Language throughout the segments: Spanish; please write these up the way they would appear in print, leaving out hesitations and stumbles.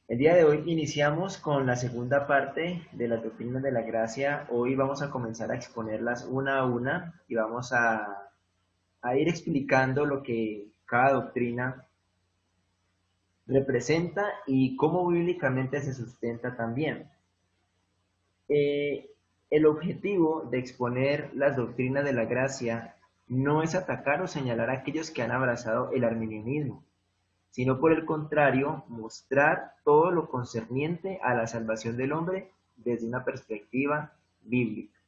El día de hoy iniciamos con la segunda parte de las doctrinas de la gracia. Hoy vamos a comenzar a exponerlas una a una y vamos a ir explicando lo que cada doctrina representa y cómo bíblicamente se sustenta también. Eh, el objetivo de exponer las doctrinas de la gracia no es atacar o señalar a aquellos que han abrazado el arminianismo, sino por el contrario, mostrar todo lo concerniente a la salvación del hombre desde una perspectiva bíblica.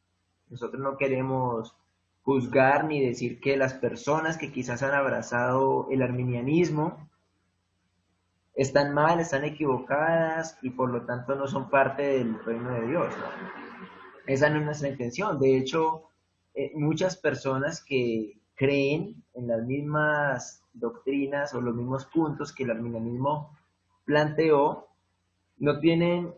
Nosotros no queremos juzgar ni decir que las personas que quizás han abrazado el arminianismo están mal, están equivocadas y por lo tanto no son parte del reino de Dios, ¿no? Esa no es nuestra intención. De hecho, muchas personas que creen en las mismas doctrinas o los mismos puntos que el arminianismo planteó, no tienen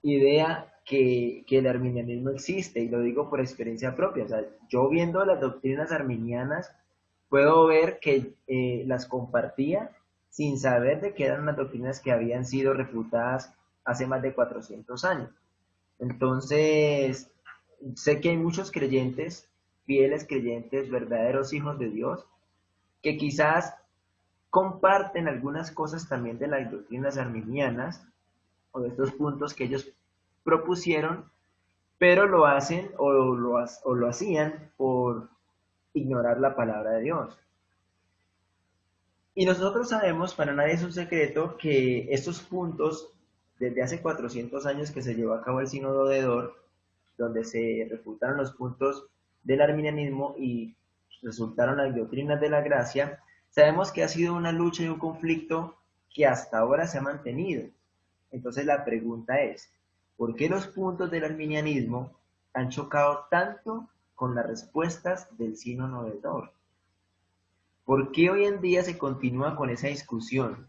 idea que el arminianismo existe, y lo digo por experiencia propia. O sea, yo viendo las doctrinas arminianas, puedo ver que las compartía sin saber de que eran unas doctrinas que habían sido refutadas hace más de 400 años. Entonces, sé que hay muchos creyentes, fieles creyentes, verdaderos hijos de Dios, que quizás comparten algunas cosas también de las doctrinas arminianas o de estos puntos que ellos propusieron, pero lo hacen o lo hacían por ignorar la palabra de Dios. Y nosotros sabemos, para nadie es un secreto, que estos puntos, desde hace 400 años que se llevó a cabo el Sínodo de Dort, donde se refutaron los puntos del arminianismo y resultaron las doctrinas de la gracia, sabemos que ha sido una lucha y un conflicto que hasta ahora se ha mantenido. Entonces la pregunta es, ¿por qué los puntos del arminianismo han chocado tanto con las respuestas del Sínodo de Dort? ¿Por qué hoy en día se continúa con esa discusión?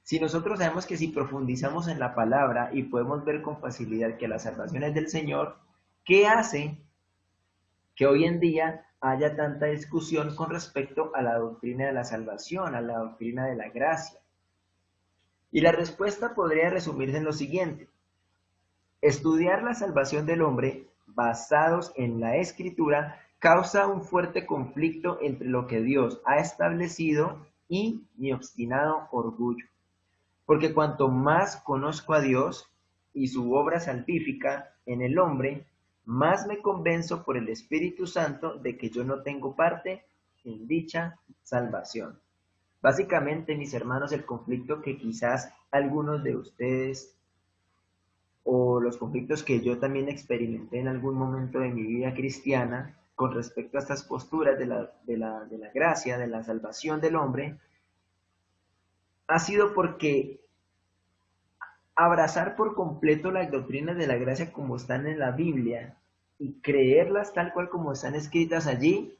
Si nosotros sabemos que si profundizamos en la palabra y podemos ver con facilidad que la salvación es del Señor, ¿qué hace que hoy en día haya tanta discusión con respecto a la doctrina de la salvación, a la doctrina de la gracia? Y la respuesta podría resumirse en lo siguiente: estudiar la salvación del hombre basados en la Escritura causa un fuerte conflicto entre lo que Dios ha establecido y mi obstinado orgullo. Porque cuanto más conozco a Dios y su obra salvífica en el hombre, más me convenzo por el Espíritu Santo de que yo no tengo parte en dicha salvación. Básicamente, mis hermanos, el conflicto que quizás algunos de ustedes o los conflictos que yo también experimenté en algún momento de mi vida cristiana con respecto a estas posturas de la gracia, de la salvación del hombre, ha sido porque abrazar por completo las doctrinas de la gracia como están en la Biblia y creerlas tal cual como están escritas allí,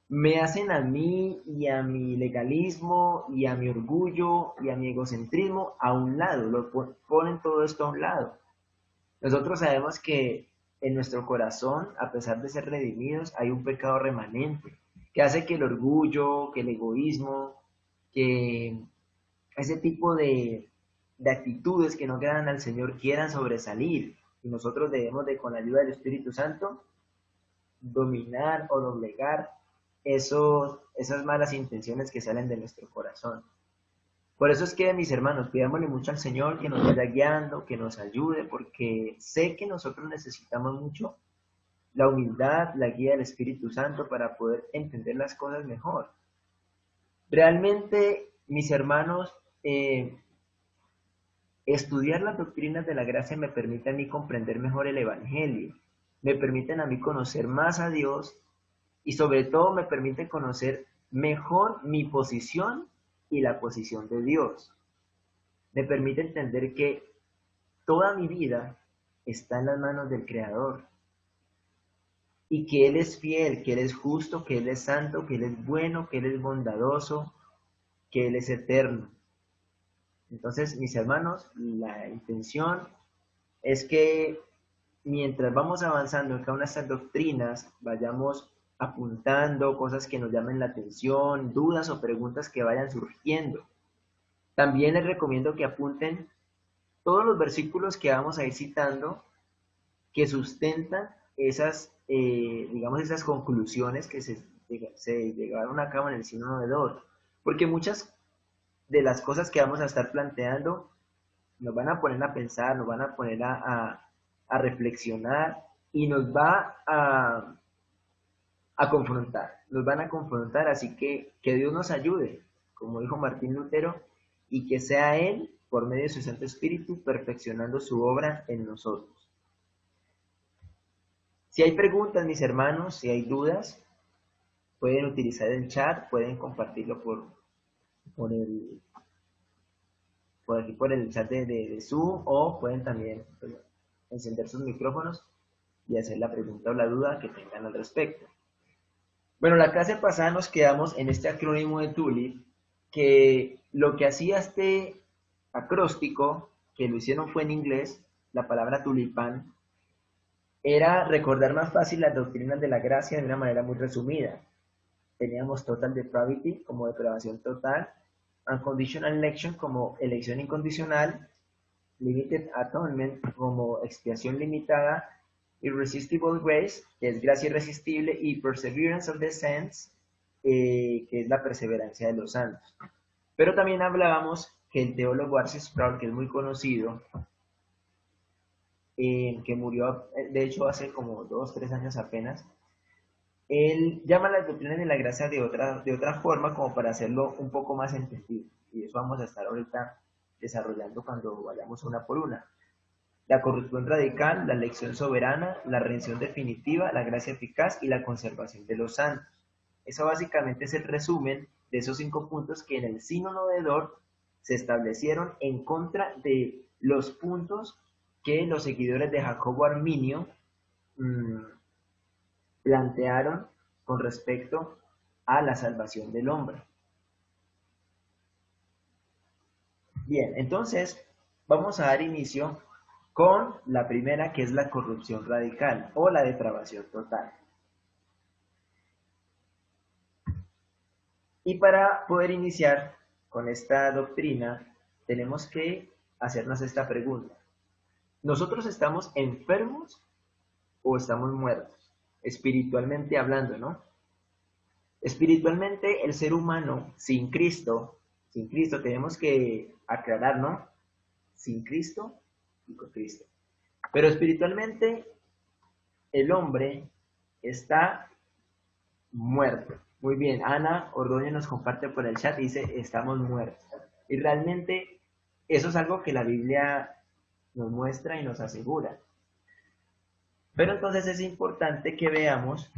me hacen a mí y a mi legalismo y a mi orgullo y a mi egocentrismo a un lado, ponen todo esto a un lado. Nosotros sabemos que en nuestro corazón, a pesar de ser redimidos, hay un pecado remanente que hace que el orgullo, que el egoísmo, que ese tipo de actitudes que no agradan al Señor quieran sobresalir. Y nosotros debemos de, con la ayuda del Espíritu Santo, dominar o doblegar esas malas intenciones que salen de nuestro corazón. Por eso es que, mis hermanos, pidámosle mucho al Señor que nos vaya guiando, que nos ayude, porque sé que nosotros necesitamos mucho la humildad, la guía del Espíritu Santo para poder entender las cosas mejor. Realmente, mis hermanos, estudiar las doctrinas de la gracia me permite a mí comprender mejor el Evangelio, me permiten a mí conocer más a Dios y sobre todo me permite conocer mejor mi posición y la posición de Dios. Me permite entender que toda mi vida está en las manos del Creador y que Él es fiel, que Él es justo, que Él es santo, que Él es bueno, que Él es bondadoso, que Él es eterno. Entonces, mis hermanos, la intención es que mientras vamos avanzando en cada una de estas doctrinas, vayamos apuntando cosas que nos llamen la atención, dudas o preguntas que vayan surgiendo. También les recomiendo que apunten todos los versículos que vamos a ir citando que sustentan esas, digamos, esas conclusiones que se llevaron a cabo en el Sínodo de Dort. Porque muchas de las cosas que vamos a estar planteando nos van a poner a pensar, nos van a poner a reflexionar y nos va a confrontar, nos van a confrontar, así que Dios nos ayude, como dijo Martín Lutero, y que sea Él, por medio de su Santo Espíritu, perfeccionando su obra en nosotros. Si hay preguntas, mis hermanos, si hay dudas, pueden utilizar el chat, pueden compartirlo por el, por aquí por el chat de Zoom, o pueden también pues, encender sus micrófonos y hacer la pregunta o la duda que tengan al respecto. Bueno, la clase pasada nos quedamos en este acrónimo de TULIP, que lo que hacía este acróstico, que lo hicieron fue en inglés, la palabra tulipán, era recordar más fácil las doctrinas de la gracia de una manera muy resumida. Teníamos total depravity como depravación total, unconditional election como elección incondicional, limited atonement como expiación limitada, irresistible grace, que es gracia irresistible, y perseverance of the saints, que es la perseverancia de los santos. Pero también hablábamos que el teólogo R.C. Sproul, que es muy conocido, que murió de hecho hace como 2-3 años apenas, él llama las doctrinas de la gracia de otra forma como para hacerlo un poco más entendido. Y eso vamos a estar ahorita desarrollando cuando vayamos una por una. La corrupción radical, la elección soberana, la redención definitiva, la gracia eficaz y la conservación de los santos. Eso básicamente es el resumen de esos 5 puntos que en el Sínodo de Dort se establecieron en contra de los puntos que los seguidores de Jacobo Arminio plantearon con respecto a la salvación del hombre. Bien, entonces vamos a dar inicio con la primera, que es la corrupción radical o la depravación total. Y para poder iniciar con esta doctrina, tenemos que hacernos esta pregunta. ¿Nosotros estamos enfermos o estamos muertos? Espiritualmente hablando, ¿no? Espiritualmente, el ser humano sin Cristo tenemos que aclarar, ¿no? Sin Cristo y con Cristo. Pero espiritualmente, el hombre está muerto. Muy bien, Ana Ordóñez nos comparte por el chat, dice, estamos muertos. Y realmente eso es algo que la Biblia nos muestra y nos asegura. Pero entonces es importante que veamos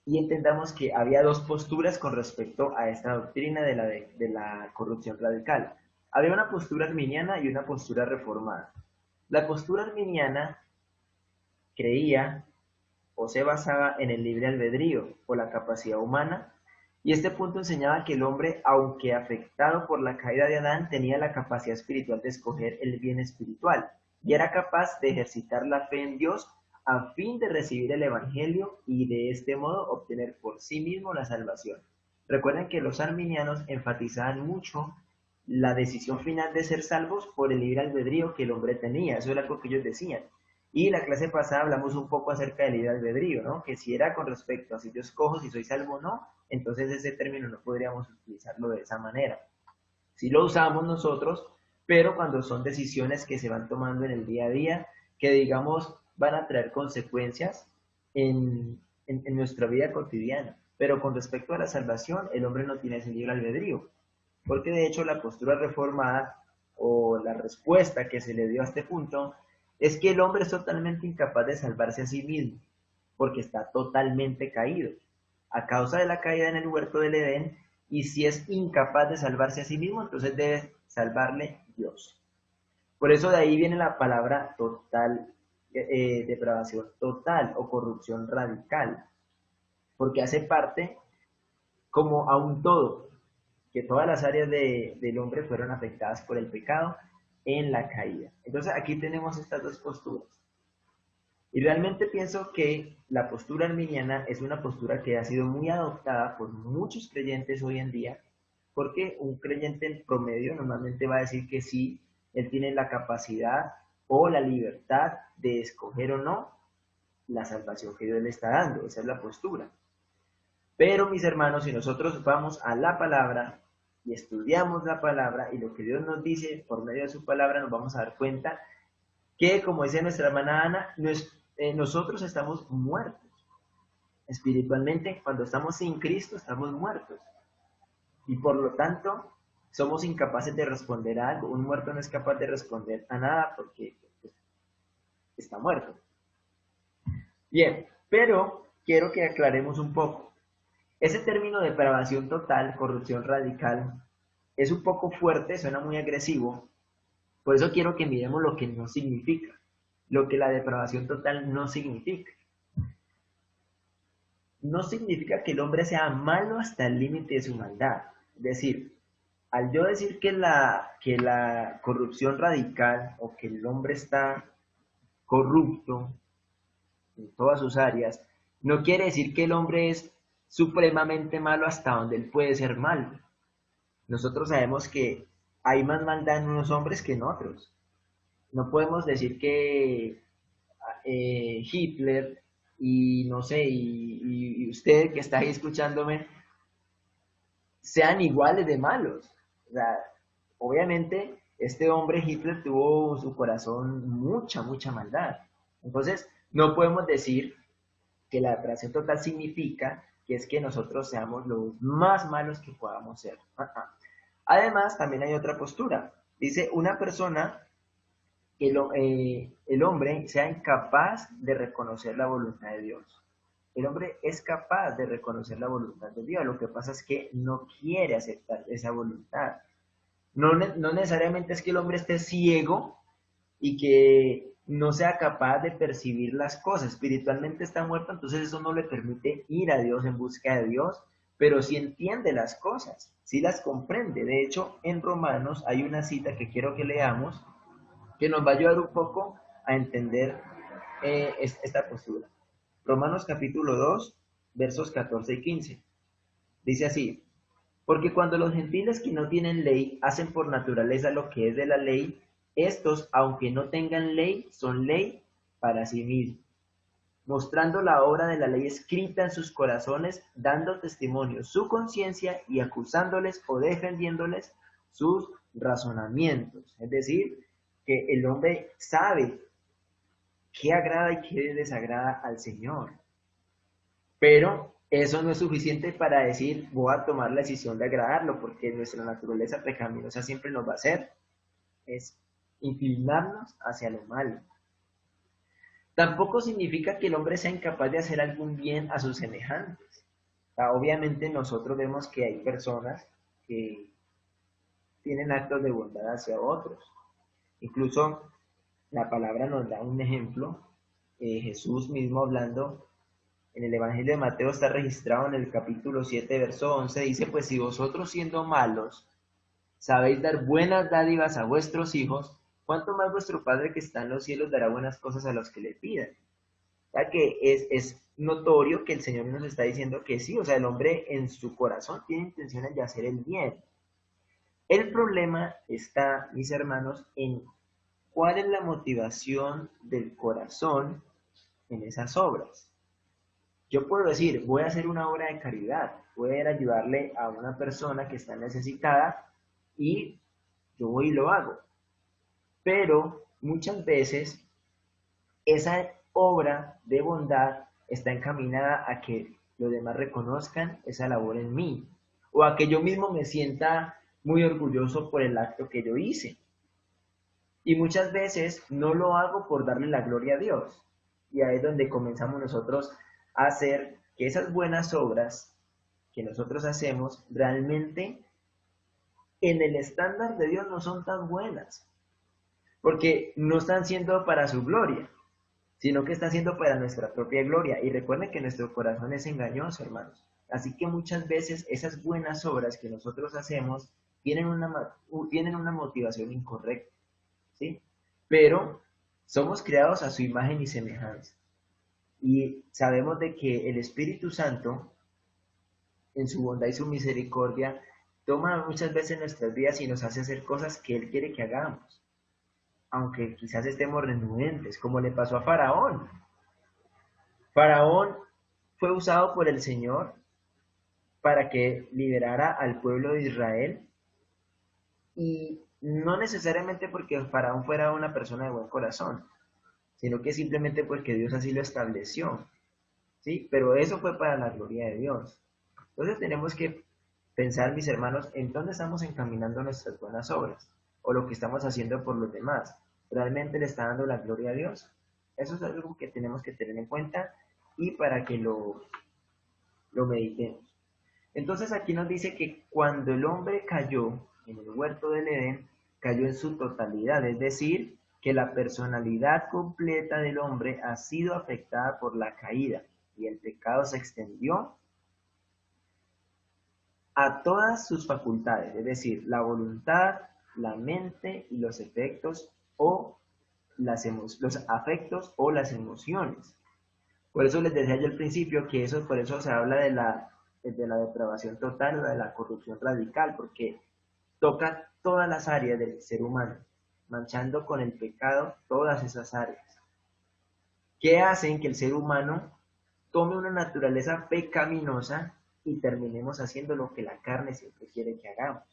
y entendamos que había 2 posturas con respecto a esta doctrina de la corrupción radical. Había una postura arminiana y una postura reformada. La postura arminiana creía o se basaba en el libre albedrío o la capacidad humana, y este punto enseñaba que el hombre, aunque afectado por la caída de Adán, tenía la capacidad espiritual de escoger el bien espiritual y era capaz de ejercitar la fe en Dios a fin de recibir el Evangelio y de este modo obtener por sí mismo la salvación. Recuerden que los arminianos enfatizaban mucho la decisión final de ser salvos por el libre albedrío que el hombre tenía, eso era algo que ellos decían. Y la clase pasada hablamos un poco acerca del libre albedrío, ¿no? Que si era con respecto a si yo escojo si soy salvo o no, entonces ese término no podríamos utilizarlo de esa manera. Si lo usamos nosotros, pero cuando son decisiones que se van tomando en el día a día, que digamos van a traer consecuencias en nuestra vida cotidiana. Pero con respecto a la salvación, el hombre no tiene ese libre albedrío, porque de hecho la postura reformada o la respuesta que se le dio a este punto es que el hombre es totalmente incapaz de salvarse a sí mismo, porque está totalmente caído, a causa de la caída en el huerto del Edén, y si es incapaz de salvarse a sí mismo, entonces debe salvarle Dios. Por eso de ahí viene la palabra total, depravación total o corrupción radical, porque hace parte como a un todo, que todas las áreas del hombre fueron afectadas por el pecado en la caída. Entonces aquí tenemos estas 2 posturas. Y realmente pienso que la postura arminiana es una postura que ha sido muy adoptada por muchos creyentes hoy en día, porque un creyente en promedio normalmente va a decir que sí, él tiene la capacidad o la libertad de escoger o no la salvación que Dios le está dando. Esa es la postura. Pero mis hermanos, si nosotros vamos a la palabra y estudiamos la palabra y lo que Dios nos dice por medio de su palabra, nos vamos a dar cuenta que, como dice nuestra hermana Ana, nosotros estamos muertos. Espiritualmente, cuando estamos sin Cristo, estamos muertos. Y por lo tanto, somos incapaces de responder a algo. Un muerto no es capaz de responder a nada porque pues, está muerto. Bien, pero quiero que aclaremos un poco. Ese término depravación total, corrupción radical, es un poco fuerte, suena muy agresivo. Por eso quiero que miremos lo que no significa, lo que la depravación total no significa. No significa que el hombre sea malo hasta el límite de su maldad. Es decir, al yo decir que la corrupción radical o que el hombre está corrupto en todas sus áreas, no quiere decir que el hombre es supremamente malo hasta donde él puede ser malo. Nosotros sabemos que hay más maldad en unos hombres que en otros. No podemos decir que Hitler y no sé, y usted que está ahí escuchándome, sean iguales de malos. O sea, obviamente este hombre Hitler tuvo en su corazón mucha, mucha maldad. Entonces, no podemos decir que la depravación total significa que es que nosotros seamos los más malos que podamos ser. Además, también hay otra postura. Dice, una persona, que el hombre sea incapaz de reconocer la voluntad de Dios. El hombre es capaz de reconocer la voluntad de Dios. Lo que pasa es que no quiere aceptar esa voluntad. No necesariamente es que el hombre esté ciego y que no sea capaz de percibir las cosas. Espiritualmente está muerto, entonces eso no le permite ir a Dios en busca de Dios, pero sí entiende las cosas, sí las comprende. De hecho, en Romanos hay una cita que quiero que leamos que nos va a ayudar un poco a entender esta postura. Romanos capítulo 2, versos 14 y 15. Dice así, porque cuando los gentiles que no tienen ley hacen por naturaleza lo que es de la ley, estos, aunque no tengan ley, son ley para sí mismos, mostrando la obra de la ley escrita en sus corazones, dando testimonio su conciencia y acusándoles o defendiéndoles sus razonamientos. Es decir, que el hombre sabe qué agrada y qué desagrada al Señor. Pero eso no es suficiente para decir, voy a tomar la decisión de agradarlo, porque nuestra naturaleza pecaminosa siempre nos va a hacer, es inclinarnos hacia lo malo. Tampoco significa que el hombre sea incapaz de hacer algún bien a sus semejantes. Obviamente nosotros vemos que hay personas que tienen actos de bondad hacia otros. Incluso la palabra nos da un ejemplo. Jesús mismo hablando en el Evangelio de Mateo está registrado en el capítulo 7, verso 11, dice, pues si vosotros siendo malos sabéis dar buenas dádivas a vuestros hijos, ¿cuánto más vuestro Padre que está en los cielos dará buenas cosas a los que le pidan? O sea que es notorio que el Señor nos está diciendo que sí, o sea, el hombre en su corazón tiene intenciones de hacer el bien. El problema está, mis hermanos, en cuál es la motivación del corazón en esas obras. Yo puedo decir, voy a hacer una obra de caridad, voy a ir a ayudarle a una persona que está necesitada y yo voy y lo hago. Pero muchas veces esa obra de bondad está encaminada a que los demás reconozcan esa labor en mí o a que yo mismo me sienta muy orgulloso por el acto que yo hice. Y muchas veces no lo hago por darle la gloria a Dios. Y ahí es donde comenzamos nosotros a hacer que esas buenas obras que nosotros hacemos realmente en el estándar de Dios no son tan buenas. Porque no están siendo para su gloria, sino que están siendo para nuestra propia gloria. Y recuerden que nuestro corazón es engañoso, hermanos. Así que muchas veces esas buenas obras que nosotros hacemos tienen una motivación incorrecta, ¿sí? Pero somos creados a su imagen y semejanza. Y sabemos de que el Espíritu Santo, en su bondad y su misericordia, toma muchas veces nuestras vidas y nos hace hacer cosas que Él quiere que hagamos, aunque quizás estemos renuentes, como le pasó a Faraón. Faraón fue usado por el Señor para que liberara al pueblo de Israel, y no necesariamente porque Faraón fuera una persona de buen corazón, sino que simplemente porque Dios así lo estableció, ¿sí? Pero eso fue para la gloria de Dios. Entonces tenemos que pensar, mis hermanos, en dónde estamos encaminando nuestras buenas obras, o lo que estamos haciendo por los demás. ¿Realmente le está dando la gloria a Dios? Eso es algo que tenemos que tener en cuenta y para que lo meditemos. Entonces aquí nos dice que cuando el hombre cayó en el huerto del Edén, cayó en su totalidad, es decir, que la personalidad completa del hombre ha sido afectada por la caída y el pecado se extendió a todas sus facultades, es decir, la voluntad, la mente y los efectos o los afectos o las emociones. Por eso les decía yo al principio que eso, por eso se habla de la depravación total o de la corrupción radical, porque toca todas las áreas del ser humano, manchando con el pecado todas esas áreas, que hacen que el ser humano tome una naturaleza pecaminosa y terminemos haciendo lo que la carne siempre quiere que hagamos.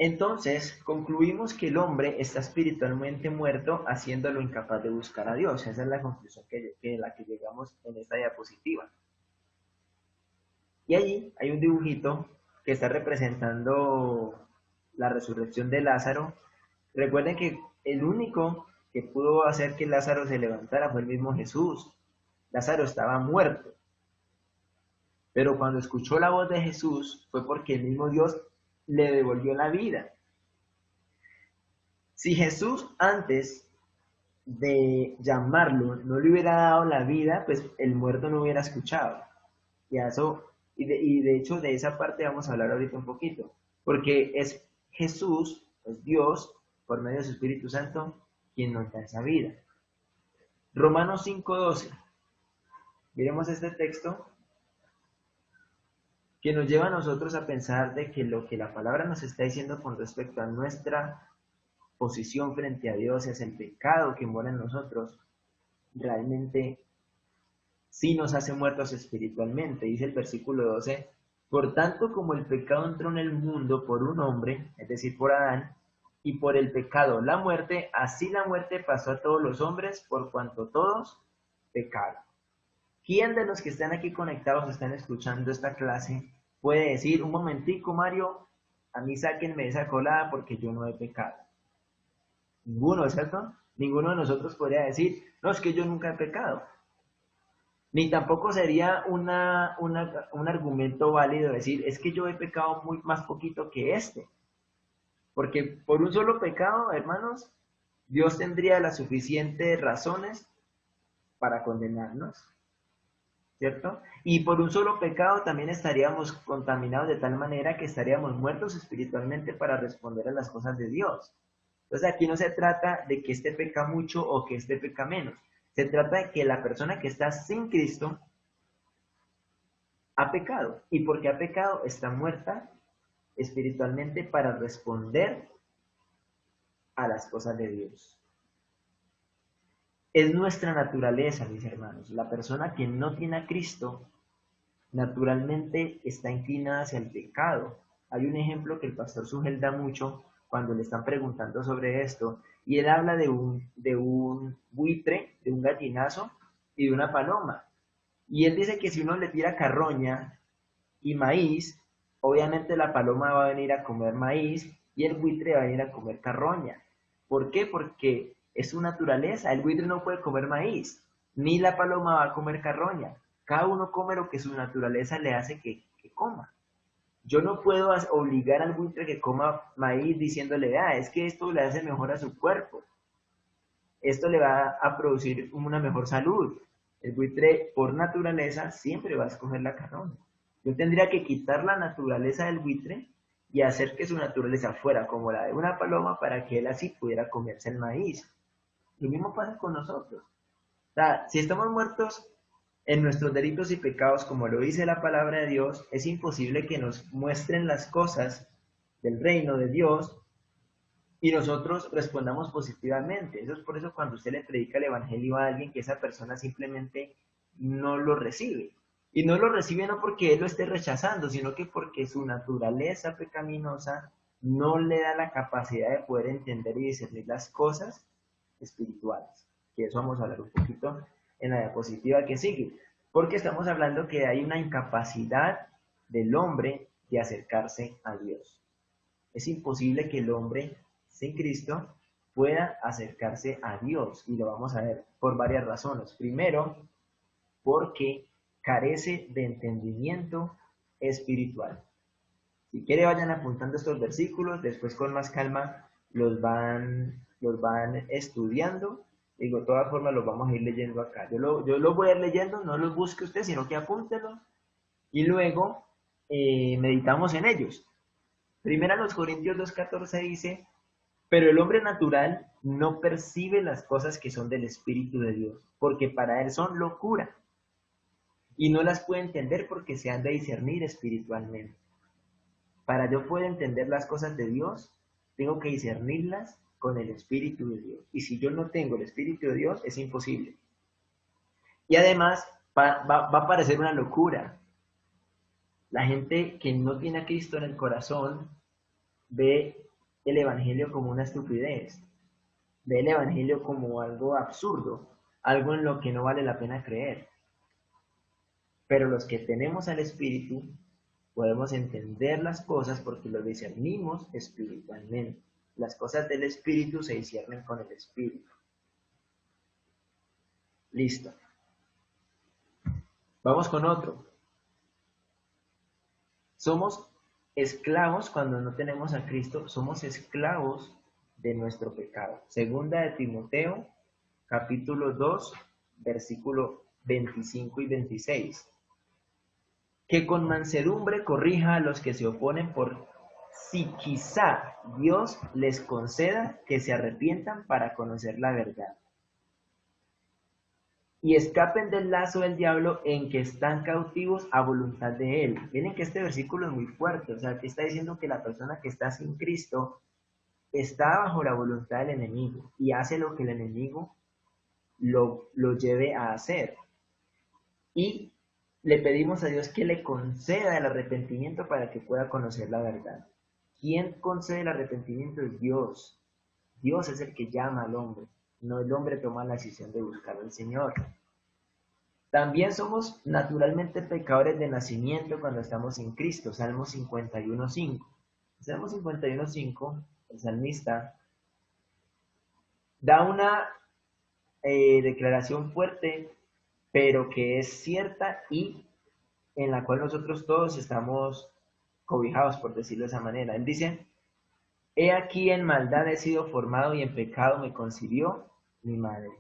Entonces, concluimos que el hombre está espiritualmente muerto, haciéndolo incapaz de buscar a Dios. Esa es la conclusión la que llegamos en esta diapositiva. Y allí hay un dibujito que está representando la resurrección de Lázaro. Recuerden que el único que pudo hacer que Lázaro se levantara fue el mismo Jesús. Lázaro estaba muerto. Pero cuando escuchó la voz de Jesús fue porque el mismo Dios le devolvió la vida. Si Jesús antes de llamarlo no le hubiera dado la vida, pues el muerto no hubiera escuchado. Y de hecho de esa parte vamos a hablar ahorita un poquito, porque es Jesús, es Dios, por medio de su Espíritu Santo, quien nos da esa vida. Romanos 5:12. Miremos este texto que nos lleva a nosotros a pensar de que lo que la palabra nos está diciendo con respecto a nuestra posición frente a Dios es el pecado que mora en nosotros, realmente sí nos hace muertos espiritualmente. Dice el versículo 12, por tanto como el pecado entró en el mundo por un hombre, es decir, por Adán, y por el pecado la muerte, así la muerte pasó a todos los hombres por cuanto todos pecaron. ¿Quién de los que están aquí conectados, están escuchando esta clase, puede decir, un momentico, Mario, a mí sáquenme esa colada porque yo no he pecado? Ninguno, ¿cierto? Ninguno de nosotros podría decir, no, es que yo nunca he pecado. Ni tampoco sería un argumento válido decir, es que yo he pecado más poquito que este. Porque por un solo pecado, hermanos, Dios tendría las suficientes razones para condenarnos, ¿cierto? Y por un solo pecado también estaríamos contaminados de tal manera que estaríamos muertos espiritualmente para responder a las cosas de Dios. Entonces aquí no se trata de que este peca mucho o que este peca menos. Se trata de que la persona que está sin Cristo ha pecado. Y porque ha pecado está muerta espiritualmente para responder a las cosas de Dios. Es nuestra naturaleza, mis hermanos. La persona que no tiene a Cristo naturalmente está inclinada hacia el pecado. Hay un ejemplo que el pastor Sugel da mucho cuando le están preguntando sobre esto, y él habla de un buitre, de un gallinazo y de una paloma. Y él dice que si uno le tira carroña y maíz, obviamente la paloma va a venir a comer maíz y el buitre va a venir a comer carroña. ¿Por qué? Porque es su naturaleza. El buitre no puede comer maíz, ni la paloma va a comer carroña. Cada uno come lo que su naturaleza le hace que coma. Yo no puedo obligar al buitre que coma maíz diciéndole, es que esto le hace mejor a su cuerpo. Esto le va a producir una mejor salud. El buitre, por naturaleza, siempre va a escoger la carroña. Yo tendría que quitar la naturaleza del buitre y hacer que su naturaleza fuera como la de una paloma para que él así pudiera comerse el maíz. Lo mismo pasa con nosotros. O sea, si estamos muertos en nuestros delitos y pecados, como lo dice la palabra de Dios, es imposible que nos muestren las cosas del reino de Dios y nosotros respondamos positivamente. Eso es por eso cuando usted le predica el evangelio a alguien, que esa persona simplemente no lo recibe. Y no lo recibe no porque él lo esté rechazando, sino que porque su naturaleza pecaminosa no le da la capacidad de poder entender y discernir las cosas espirituales. Que eso vamos a hablar un poquito en la diapositiva que sigue. Porque estamos hablando que hay una incapacidad del hombre de acercarse a Dios. Es imposible que el hombre sin Cristo pueda acercarse a Dios, y lo vamos a ver por varias razones. Primero, porque carece de entendimiento espiritual. Si quiere, vayan apuntando estos versículos, después con más calma los van estudiando. Digo, de todas formas los vamos a ir leyendo acá. Yo los voy a ir leyendo, no los busque usted, sino que apúntelos y luego meditamos en ellos. Primera los Corintios 2:14 dice: pero el hombre natural no percibe las cosas que son del Espíritu de Dios, porque para él son locura, y no las puede entender porque se han de discernir espiritualmente. Para yo poder entender las cosas de Dios, tengo que discernirlas con el Espíritu de Dios. Y si yo no tengo el Espíritu de Dios, es imposible. Y además va a parecer una locura. La gente que no tiene a Cristo en el corazón ve el Evangelio como una estupidez, ve el Evangelio como algo absurdo, algo en lo que no vale la pena creer. Pero los que tenemos al Espíritu podemos entender las cosas porque lo discernimos espiritualmente. Las cosas del Espíritu se disciernen con el Espíritu. Listo. Vamos con otro. Somos esclavos cuando no tenemos a Cristo, somos esclavos de nuestro pecado. Segunda de Timoteo, capítulo 2, versículo 25 y 26. Que con mansedumbre corrija a los que se oponen, por si quizá Dios les conceda que se arrepientan para conocer la verdad y escapen del lazo del diablo en que están cautivos a voluntad de él. Miren que este versículo es muy fuerte, o sea, que está diciendo que la persona que está sin Cristo está bajo la voluntad del enemigo y hace lo que el enemigo lo lleve a hacer. Y le pedimos a Dios que le conceda el arrepentimiento para que pueda conocer la verdad. ¿Quién concede el arrepentimiento? Es Dios. Dios es el que llama al hombre, no el hombre toma la decisión de buscar al Señor. También somos naturalmente pecadores de nacimiento cuando estamos sin Cristo. Salmo 51:5. Salmo 51:5, el salmista da una declaración fuerte, pero que es cierta y en la cual nosotros todos estamos cobijados, por decirlo de esa manera. Él dice: he aquí en maldad he sido formado y en pecado me concibió mi madre.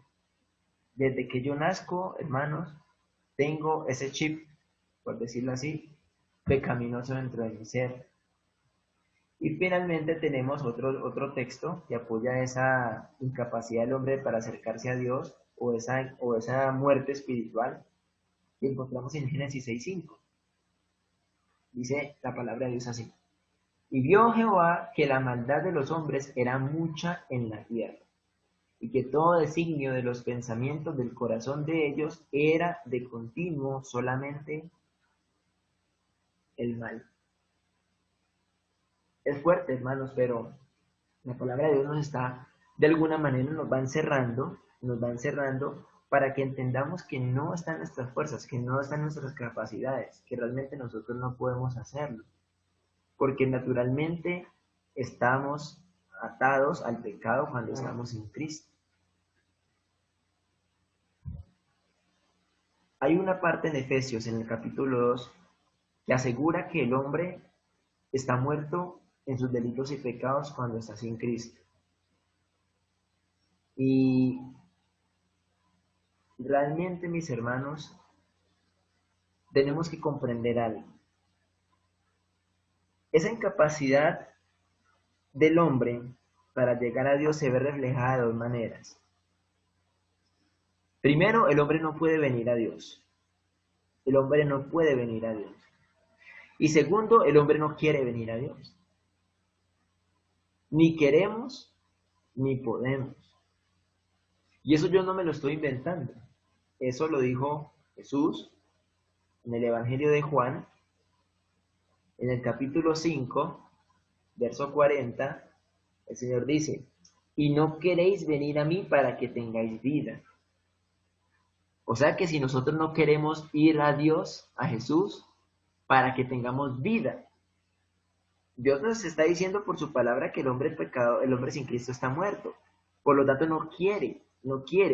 Desde que yo nazco, hermanos, tengo ese chip, por decirlo así, pecaminoso dentro de mi ser. Y finalmente tenemos otro texto que apoya esa incapacidad del hombre para acercarse a Dios o esa muerte espiritual que encontramos en Génesis 6:5. Dice la palabra de Dios así: y vio Jehová que la maldad de los hombres era mucha en la tierra, y que todo designio de los pensamientos del corazón de ellos era de continuo solamente el mal. Es fuerte, hermanos, pero la palabra de Dios de alguna manera nos va encerrando para que entendamos que no están nuestras fuerzas, que no están nuestras capacidades, que realmente nosotros no podemos hacerlo, porque naturalmente estamos atados al pecado cuando estamos en Cristo. Hay una parte en Efesios, en el capítulo 2, que asegura que el hombre está muerto en sus delitos y pecados cuando está sin Cristo. Y realmente, mis hermanos, tenemos que comprender algo. Esa incapacidad del hombre para llegar a Dios se ve reflejada de dos maneras. Primero, el hombre no puede venir a Dios. el hombre no puede venir a Dios. Y segundo, el hombre no quiere venir a Dios. Ni queremos, ni podemos. Y eso yo no me lo estoy inventando. Eso lo dijo Jesús en el Evangelio de Juan, en el capítulo 5, verso 40, el Señor dice, y no queréis venir a mí para que tengáis vida. O sea que si nosotros no queremos ir a Dios, a Jesús, para que tengamos vida, Dios nos está diciendo por su palabra que el hombre pecado, el hombre sin Cristo está muerto. Por lo tanto no quiere,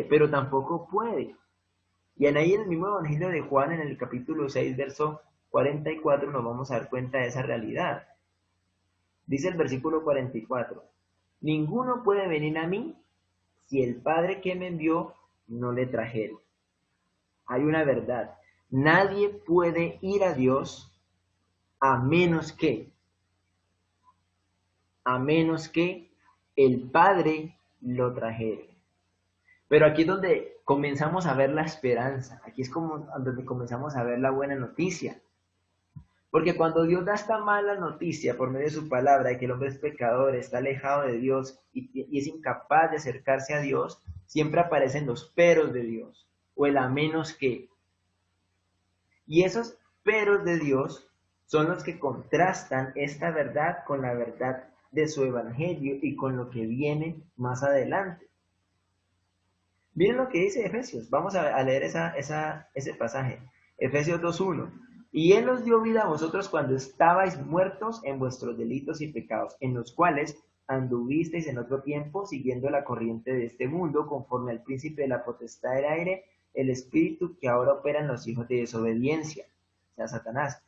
pero tampoco puede. Y ahí en el mismo Evangelio de Juan, en el capítulo 6, verso 44, nos vamos a dar cuenta de esa realidad. Dice el versículo 44, ninguno puede venir a mí si el Padre que me envió no le trajere. Hay una verdad, nadie puede ir a Dios a menos que el Padre lo trajere. Pero aquí es donde comenzamos a ver la esperanza, aquí es como donde comenzamos a ver la buena noticia. Porque cuando Dios da esta mala noticia por medio de su palabra de que el hombre es pecador, está alejado de Dios y es incapaz de acercarse a Dios, siempre aparecen los peros de Dios o el a menos que. Y esos peros de Dios son los que contrastan esta verdad con la verdad de su evangelio y con lo que viene más adelante. Miren lo que dice Efesios. Vamos a leer ese pasaje. Efesios 2:1. Y Él os dio vida a vosotros cuando estabais muertos en vuestros delitos y pecados, en los cuales anduvisteis en otro tiempo, siguiendo la corriente de este mundo, conforme al príncipe de la potestad del aire, el espíritu que ahora opera en los hijos de desobediencia, o sea, Satanás,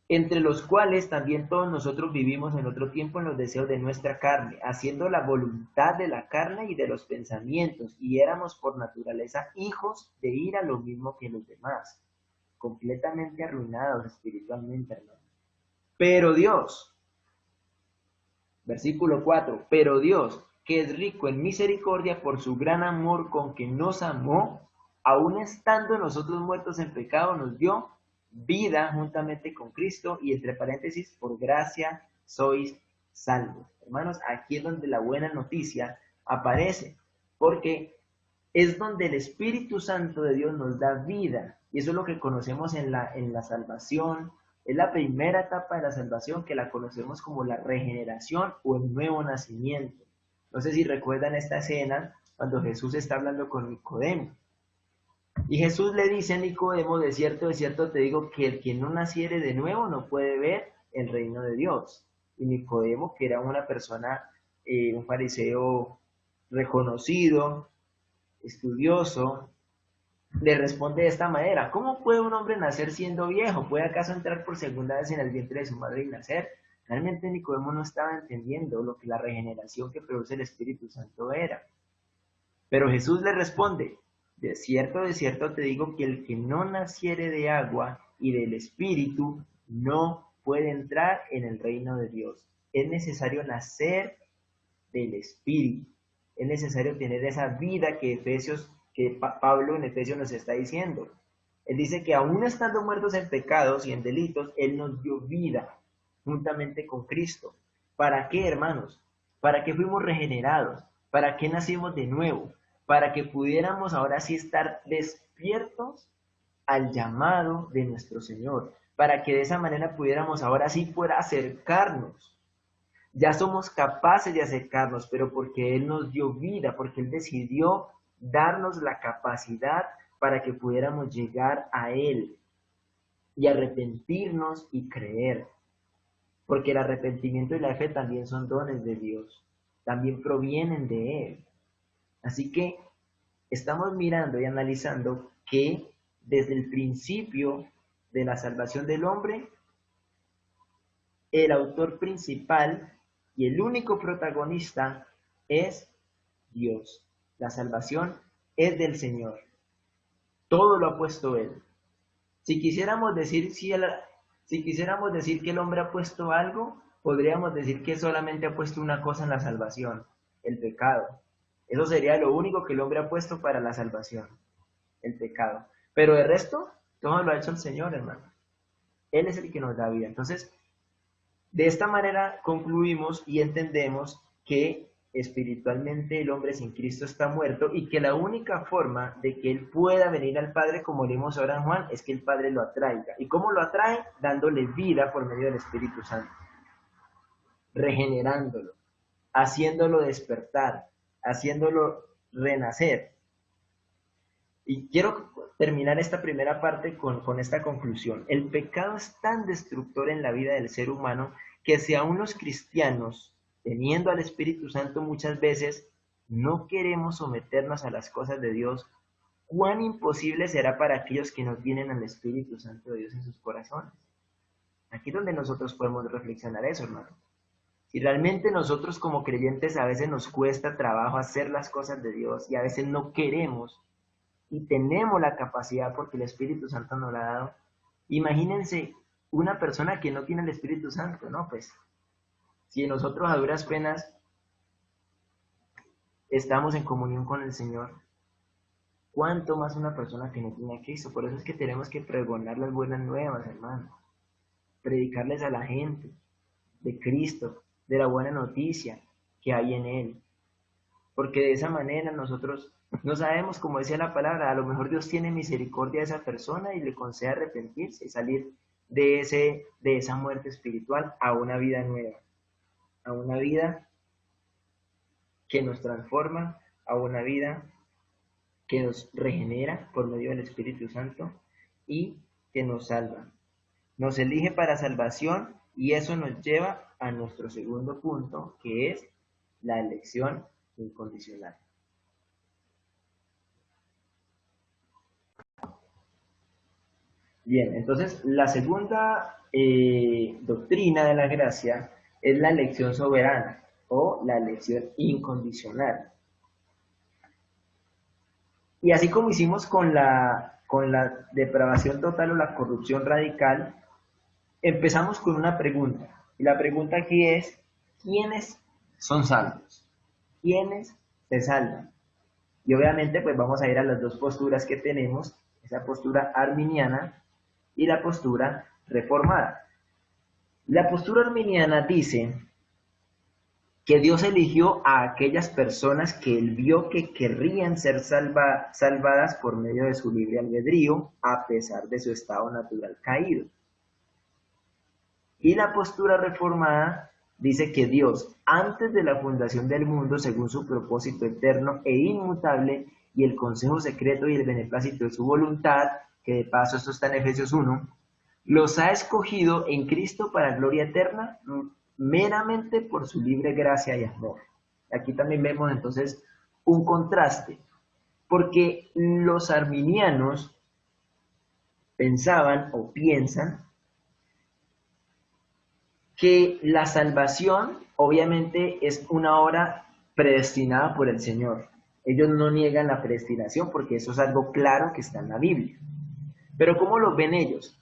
entre los cuales también todos nosotros vivimos en otro tiempo en los deseos de nuestra carne, haciendo la voluntad de la carne y de los pensamientos, y éramos por naturaleza hijos de ira lo mismo que los demás, completamente arruinados espiritualmente, hermanos. Pero Dios, versículo 4, pero Dios, que es rico en misericordia por su gran amor con que nos amó, aun estando nosotros muertos en pecado, nos dio vida juntamente con Cristo, y entre paréntesis, por gracia sois salvos. Hermanos, aquí es donde la buena noticia aparece, porque es donde el Espíritu Santo de Dios nos da vida, y eso es lo que conocemos en la salvación. Es la primera etapa de la salvación, que la conocemos como la regeneración o el nuevo nacimiento. No sé si recuerdan esta escena cuando Jesús está hablando con Nicodemo. Y Jesús le dice a Nicodemo, de cierto te digo que el que no naciere de nuevo no puede ver el reino de Dios. Y Nicodemo, que era una persona, un fariseo reconocido, estudioso, le responde de esta manera: ¿cómo puede un hombre nacer siendo viejo? ¿Puede acaso entrar por segunda vez en el vientre de su madre y nacer? Realmente Nicodemo no estaba entendiendo lo que la regeneración que produce el Espíritu Santo era. Pero Jesús le responde: de cierto te digo que el que no naciere de agua y del Espíritu no puede entrar en el reino de Dios. Es necesario nacer del Espíritu. Es necesario tener esa vida que Pablo en Efesios nos está diciendo. Él dice que aún estando muertos en pecados y en delitos, Él nos dio vida juntamente con Cristo. ¿Para qué, hermanos? ¿Para qué fuimos regenerados? ¿Para qué nacimos de nuevo? Para que pudiéramos ahora sí estar despiertos al llamado de nuestro Señor. Para que de esa manera pudiéramos ahora sí poder acercarnos. Ya somos capaces de acercarnos, pero porque Él nos dio vida, porque Él decidió darnos la capacidad para que pudiéramos llegar a Él y arrepentirnos y creer. Porque el arrepentimiento y la fe también son dones de Dios, también provienen de Él. Así que estamos mirando y analizando que desde el principio de la salvación del hombre, el autor principal y el único protagonista es Dios. La salvación es del Señor. Todo lo ha puesto Él. Si quisiéramos decir que el hombre ha puesto algo, podríamos decir que solamente ha puesto una cosa en la salvación: el pecado. Eso sería lo único que el hombre ha puesto para la salvación: el pecado. Pero de resto, Todo lo ha hecho el Señor, hermano. Él es el que nos da vida. Entonces, de esta manera concluimos y entendemos que espiritualmente el hombre sin Cristo está muerto y que la única forma de que él pueda venir al Padre, como leímos ahora en Juan, es que el Padre lo atraiga. ¿Y cómo lo atrae? Dándole vida por medio del Espíritu Santo, regenerándolo, haciéndolo despertar, haciéndolo renacer. Y quiero terminar esta primera parte con esta conclusión. El pecado es tan destructor en la vida del ser humano que si aún los cristianos, teniendo al Espíritu Santo muchas veces, no queremos someternos a las cosas de Dios, cuán imposible será para aquellos que no tienen al Espíritu Santo de Dios en sus corazones. Aquí es donde nosotros podemos reflexionar eso, hermano. Si realmente nosotros como creyentes a veces nos cuesta trabajo hacer las cosas de Dios y a veces no queremos, y tenemos la capacidad porque el Espíritu Santo nos la ha dado. Imagínense una persona que no tiene el Espíritu Santo, ¿no? Pues si nosotros a duras penas estamos en comunión con el Señor, ¿cuánto más una persona que no tiene a Cristo? Por eso es que tenemos que pregonar las buenas nuevas, hermano. Predicarles a la gente de Cristo, de la buena noticia que hay en Él. Porque de esa manera nosotros no sabemos, como decía la palabra, a lo mejor Dios tiene misericordia de esa persona y le concede arrepentirse y salir de esa muerte espiritual a una vida nueva, a una vida que nos transforma, a una vida que nos regenera por medio del Espíritu Santo y que nos salva. Nos elige para salvación y eso nos lleva a nuestro segundo punto, que es la elección incondicional. Bien, entonces la segunda doctrina de la gracia es la elección soberana o la elección incondicional. Y así como hicimos con la depravación total o la corrupción radical, empezamos con una pregunta. Y la pregunta aquí es, ¿quiénes son salvos? ¿Quiénes se salvan? Y obviamente pues vamos a ir a las dos posturas que tenemos, esa postura arminiana y la postura reformada. La postura arminiana dice que Dios eligió a aquellas personas que Él vio que querrían ser salvadas por medio de su libre albedrío, a pesar de su estado natural caído. Y la postura reformada dice que Dios, antes de la fundación del mundo, según su propósito eterno e inmutable, y el consejo secreto y el beneplácito de su voluntad, que de paso esto está en Efesios 1, los ha escogido en Cristo para gloria eterna, meramente por su libre gracia y amor. Aquí también vemos entonces un contraste, porque los arminianos pensaban o piensan que la salvación obviamente es una obra predestinada por el Señor. Ellos no niegan la predestinación porque eso es algo claro que está en la Biblia. Pero ¿cómo lo ven ellos?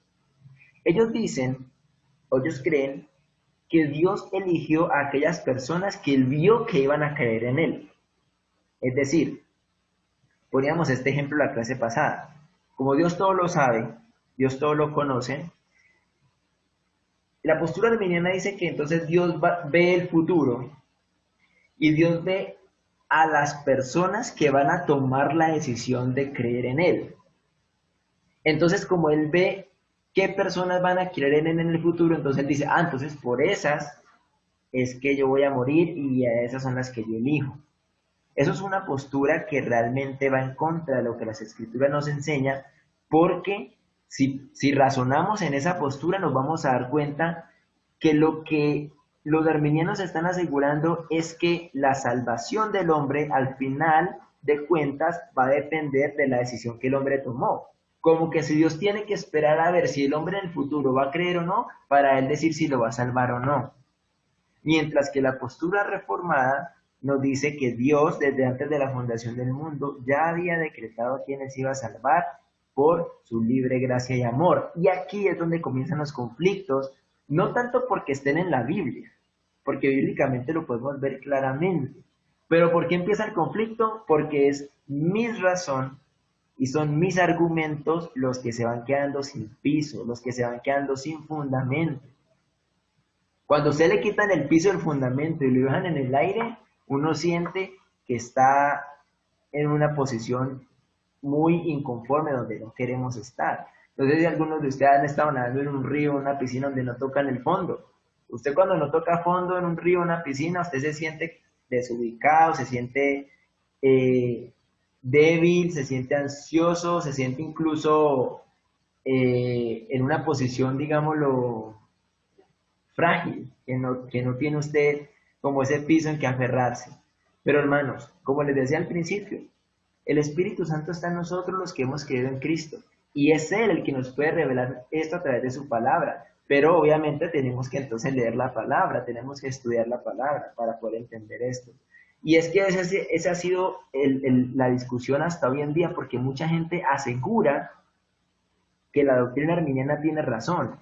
Ellos dicen, o ellos creen, que Dios eligió a aquellas personas que Él vio que iban a creer en Él. Es decir, poníamos este ejemplo la clase pasada. Como Dios todo lo sabe, Dios todo lo conoce, la postura arminiana dice que entonces Dios ve el futuro y Dios ve a las personas que van a tomar la decisión de creer en Él. Entonces, como Él ve qué personas van a creer en Él en el futuro, entonces Él dice, entonces por esas es que yo voy a morir y a esas son las que yo elijo. Eso es una postura que realmente va en contra de lo que las Escrituras nos enseñan, porque si razonamos en esa postura nos vamos a dar cuenta que lo que los arminianos están asegurando es que la salvación del hombre al final de cuentas va a depender de la decisión que el hombre tomó. Como que si Dios tiene que esperar a ver si el hombre en el futuro va a creer o no, para él decir si lo va a salvar o no. Mientras que la postura reformada nos dice que Dios, desde antes de la fundación del mundo, ya había decretado a quienes iba a salvar por su libre gracia y amor. Y aquí es donde comienzan los conflictos, no tanto porque estén en la Biblia, porque bíblicamente lo podemos ver claramente. Pero ¿por qué empieza el conflicto? Porque es mi razón Y son mis argumentos los que se van quedando sin piso, los que se van quedando sin fundamento. Cuando usted le quitan el piso del fundamento y lo dejan en el aire, uno siente que está en una posición muy inconforme donde no queremos estar. Entonces, si algunos de ustedes han estado nadando en un río, en una piscina donde no tocan el fondo. Usted cuando no toca fondo en un río, en una piscina, usted se siente desubicado, se siente débil, se siente ansioso, se siente incluso en una posición, digámoslo, frágil, que no tiene usted como ese piso en que aferrarse. Pero hermanos, como les decía al principio, el Espíritu Santo está en nosotros los que hemos creído en Cristo. Y es Él el que nos puede revelar esto a través de su palabra. Pero obviamente tenemos que entonces leer la palabra, tenemos que estudiar la palabra para poder entender esto. Y es que esa ha sido la discusión hasta hoy en día, porque mucha gente asegura que la doctrina arminiana tiene razón,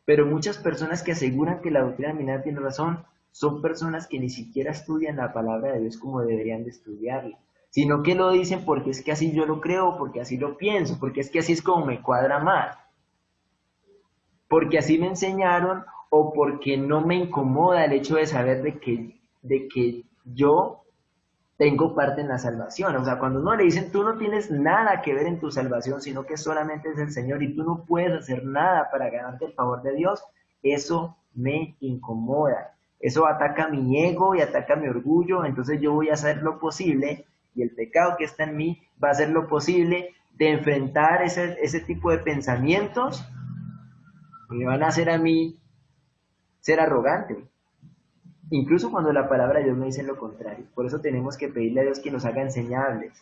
pero muchas personas que aseguran que la doctrina arminiana tiene razón son personas que ni siquiera estudian la palabra de Dios como deberían de estudiarla, sino que lo dicen porque es que así yo lo creo, porque así lo pienso, porque es que así es como me cuadra más, porque así me enseñaron o porque no me incomoda el hecho de saber de que yo tengo parte en la salvación. O sea, cuando uno le dicen, tú no tienes nada que ver en tu salvación, sino que solamente es el Señor y tú no puedes hacer nada para ganarte el favor de Dios, eso me incomoda. Eso ataca mi ego y ataca mi orgullo, entonces yo voy a hacer lo posible y el pecado que está en mí va a hacer lo posible de enfrentar ese tipo de pensamientos que me van a hacer a mí ser arrogante. Incluso cuando la palabra de Dios me dice lo contrario. Por eso tenemos que pedirle a Dios que nos haga enseñables,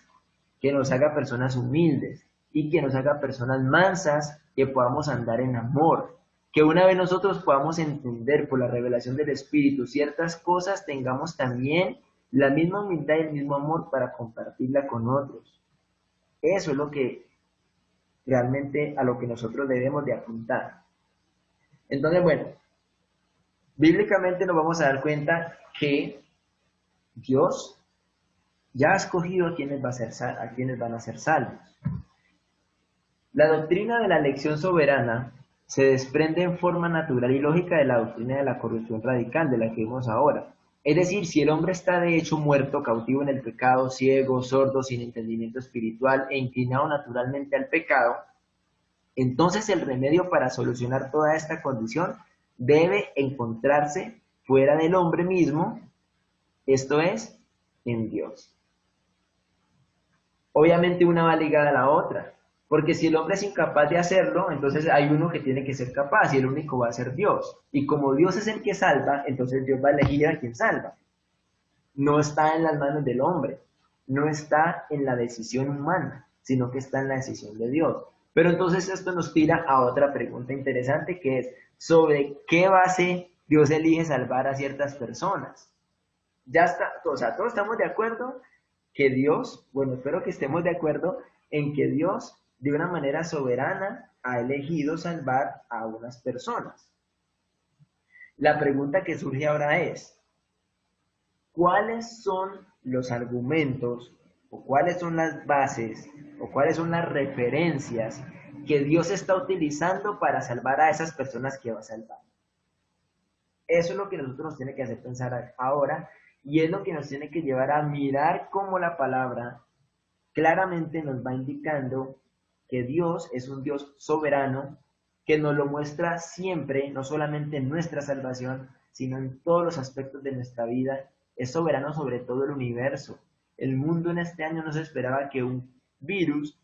que nos haga personas humildes y que nos haga personas mansas, que podamos andar en amor. Que una vez nosotros podamos entender por la revelación del Espíritu ciertas cosas, tengamos también la misma humildad y el mismo amor para compartirla con otros. Eso es lo que realmente a lo que nosotros debemos de apuntar. Entonces, bueno, bíblicamente nos vamos a dar cuenta que Dios ya ha escogido a quienes van a ser salvos. La doctrina de la elección soberana se desprende en forma natural y lógica de la doctrina de la corrupción radical de la que vemos ahora. Es decir, si el hombre está de hecho muerto, cautivo en el pecado, ciego, sordo, sin entendimiento espiritual e inclinado naturalmente al pecado, entonces el remedio para solucionar toda esta condición debe encontrarse fuera del hombre mismo, esto es, en Dios. Obviamente una va ligada a la otra, porque si el hombre es incapaz de hacerlo, entonces hay uno que tiene que ser capaz y el único va a ser Dios. Y como Dios es el que salva, entonces Dios va a elegir a quien salva. No está en las manos del hombre, no está en la decisión humana, sino que está en la decisión de Dios. Pero entonces esto nos tira a otra pregunta interesante, que es, ¿sobre qué base Dios elige salvar a ciertas personas? Ya está, o sea, todos estamos de acuerdo que Dios, bueno, espero que estemos de acuerdo en que Dios de una manera soberana ha elegido salvar a unas personas. La pregunta que surge ahora es, ¿cuáles son los argumentos o cuáles son las bases o cuáles son las referencias que Dios está utilizando para salvar a esas personas que va a salvar? Eso es lo que nosotros nos tiene que hacer pensar ahora y es lo que nos tiene que llevar a mirar cómo la palabra claramente nos va indicando que Dios es un Dios soberano que nos lo muestra siempre, no solamente en nuestra salvación, sino en todos los aspectos de nuestra vida. Es soberano sobre todo el universo. El mundo en este año no se esperaba que un virus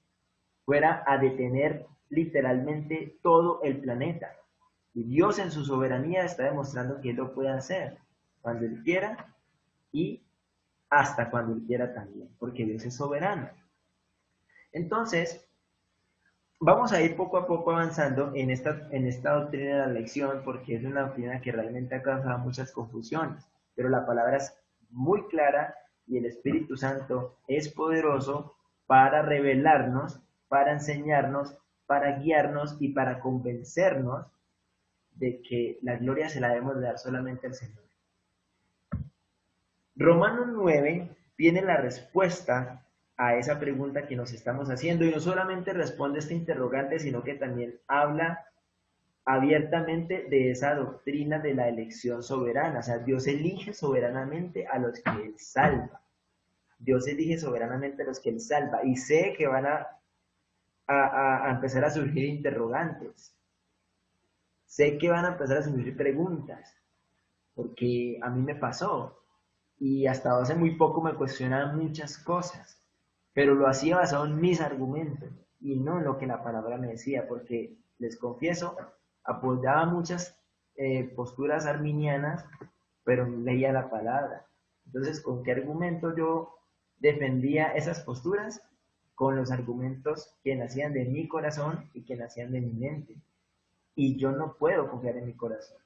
fuera a detener literalmente todo el planeta. Y Dios en su soberanía está demostrando que Él lo puede hacer cuando Él quiera y hasta cuando Él quiera también, porque Dios es soberano. Entonces, vamos a ir poco a poco avanzando en esta doctrina de la elección, porque es una doctrina que realmente ha causado muchas confusiones, pero la palabra es muy clara y el Espíritu Santo es poderoso para revelarnos, para enseñarnos, para guiarnos y para convencernos de que la gloria se la debemos dar solamente al Señor. Romanos 9 tiene la respuesta a esa pregunta que nos estamos haciendo y no solamente responde este interrogante, sino que también habla abiertamente de esa doctrina de la elección soberana. O sea, Dios elige soberanamente a los que Él salva. Dios elige soberanamente a los que Él salva. Y sé que van a empezar a surgir interrogantes. Sé que van a empezar a surgir preguntas, porque a mí me pasó. Y hasta hace muy poco me cuestionaba muchas cosas, pero lo hacía basado en mis argumentos y no en lo que la palabra me decía, porque les confieso, apoyaba muchas posturas arminianas, pero no leía la palabra. Entonces, ¿con qué argumento yo defendía esas posturas? Con los argumentos que nacían de mi corazón y que nacían de mi mente. Y yo no puedo confiar en mi corazón,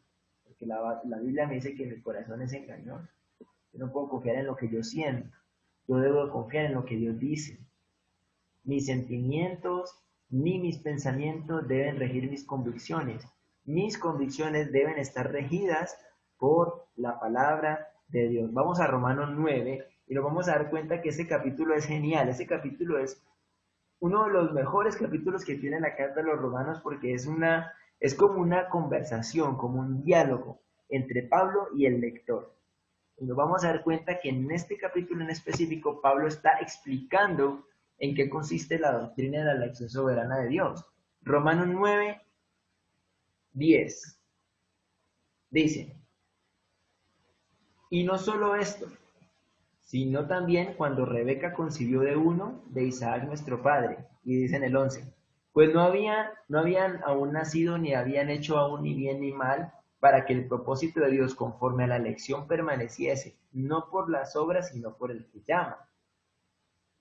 porque la Biblia me dice que mi corazón es engañoso. Yo no puedo confiar en lo que yo siento. Yo debo confiar en lo que Dios dice. Mis sentimientos ni mis pensamientos deben regir mis convicciones. Mis convicciones deben estar regidas por la palabra de Dios. Vamos a Romanos 9 y nos vamos a dar cuenta que este capítulo es genial. Este capítulo es uno de los mejores capítulos que tiene la carta de los Romanos porque es como una conversación, como un diálogo entre Pablo y el lector. Y nos vamos a dar cuenta que en este capítulo en específico Pablo está explicando en qué consiste la doctrina de la elección soberana de Dios. Romanos 9, 10 dice, y no solo esto, sino también cuando Rebeca concibió de uno, de Isaac nuestro padre, y dice en el 11, pues no habían aún nacido ni habían hecho aún ni bien ni mal, para que el propósito de Dios conforme a la elección permaneciese, no por las obras, sino por el que llama.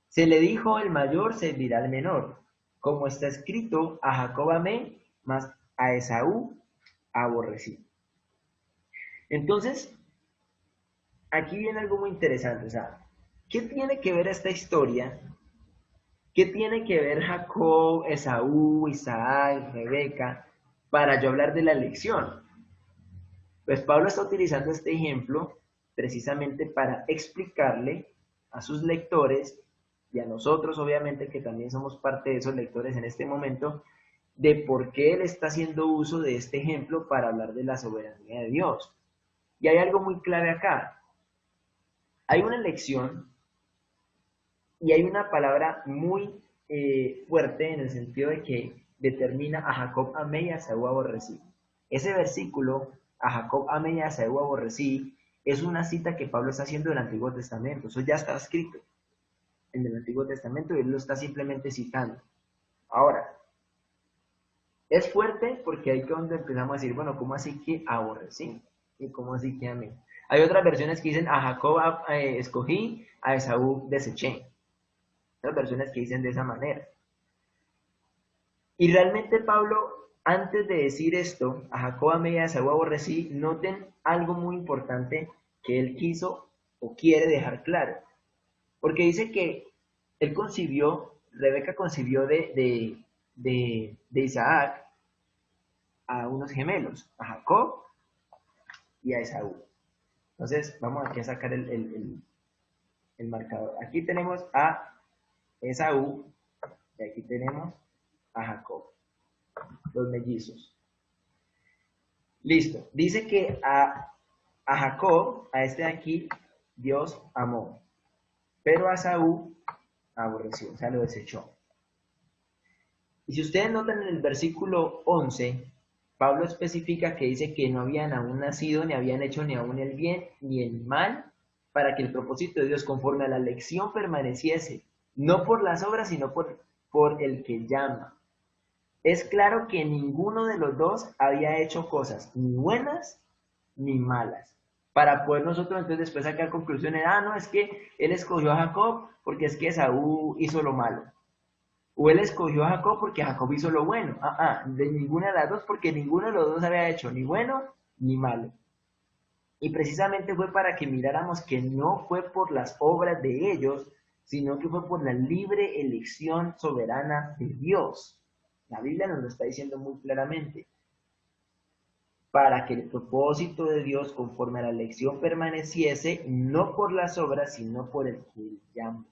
Se le dijo, el mayor servirá al menor, como está escrito, a Jacob amé, mas a Esaú aborrecí. Entonces, aquí viene algo muy interesante, o sea, ¿qué tiene que ver esta historia? ¿Qué tiene que ver Jacob, Esaú, Isaac, Rebeca para yo hablar de la elección? Pues Pablo está utilizando este ejemplo precisamente para explicarle a sus lectores y a nosotros, obviamente, que también somos parte de esos lectores en este momento, de por qué él está haciendo uso de este ejemplo para hablar de la soberanía de Dios. Y hay algo muy clave acá. Hay una elección y hay una palabra muy fuerte en el sentido de que determina a Jacob amé y a Esaú aborrecí. Ese versículo, a Jacob amé y a Esaú aborrecí, es una cita que Pablo está haciendo del Antiguo Testamento. Eso ya está escrito en el Antiguo Testamento y él lo está simplemente citando. Ahora, es fuerte porque ahí es donde empezamos a decir, bueno, ¿cómo así que aborrecí? ¿Y cómo así que amé? Hay otras versiones que dicen, a Jacob escogí, a Esaú deseché. Otras versiones que dicen de esa manera. Y realmente Pablo, antes de decir esto, a Jacob amé y a Esaú aborrecí, noten algo muy importante que él quiso o quiere dejar claro. Porque dice que él concibió, Rebeca concibió de Isaac a unos gemelos, a Jacob y a Esaú. Entonces, vamos aquí a sacar el marcador. Aquí tenemos a Esaú y aquí tenemos a Jacob, los mellizos. Listo. Dice que a Jacob, a este de aquí, Dios amó, pero a Esaú aborreció, o sea, lo desechó. Y si ustedes notan en el versículo 11, Pablo especifica que dice que no habían aún nacido, ni habían hecho ni aún el bien ni el mal, para que el propósito de Dios conforme a la elección permaneciese, no por las obras, sino por el que llama. Es claro que ninguno de los dos había hecho cosas ni buenas ni malas. Para poder nosotros entonces después sacar conclusiones, no, es que él escogió a Jacob porque es que Esaú hizo lo malo. O él escogió a Jacob porque Jacob hizo lo bueno. De ninguna de las dos, porque ninguno de los dos había hecho ni bueno ni malo. Y precisamente fue para que miráramos que no fue por las obras de ellos, sino que fue por la libre elección soberana de Dios. La Biblia nos lo está diciendo muy claramente. Para que el propósito de Dios conforme a la elección permaneciese, no por las obras, sino por el que él llama.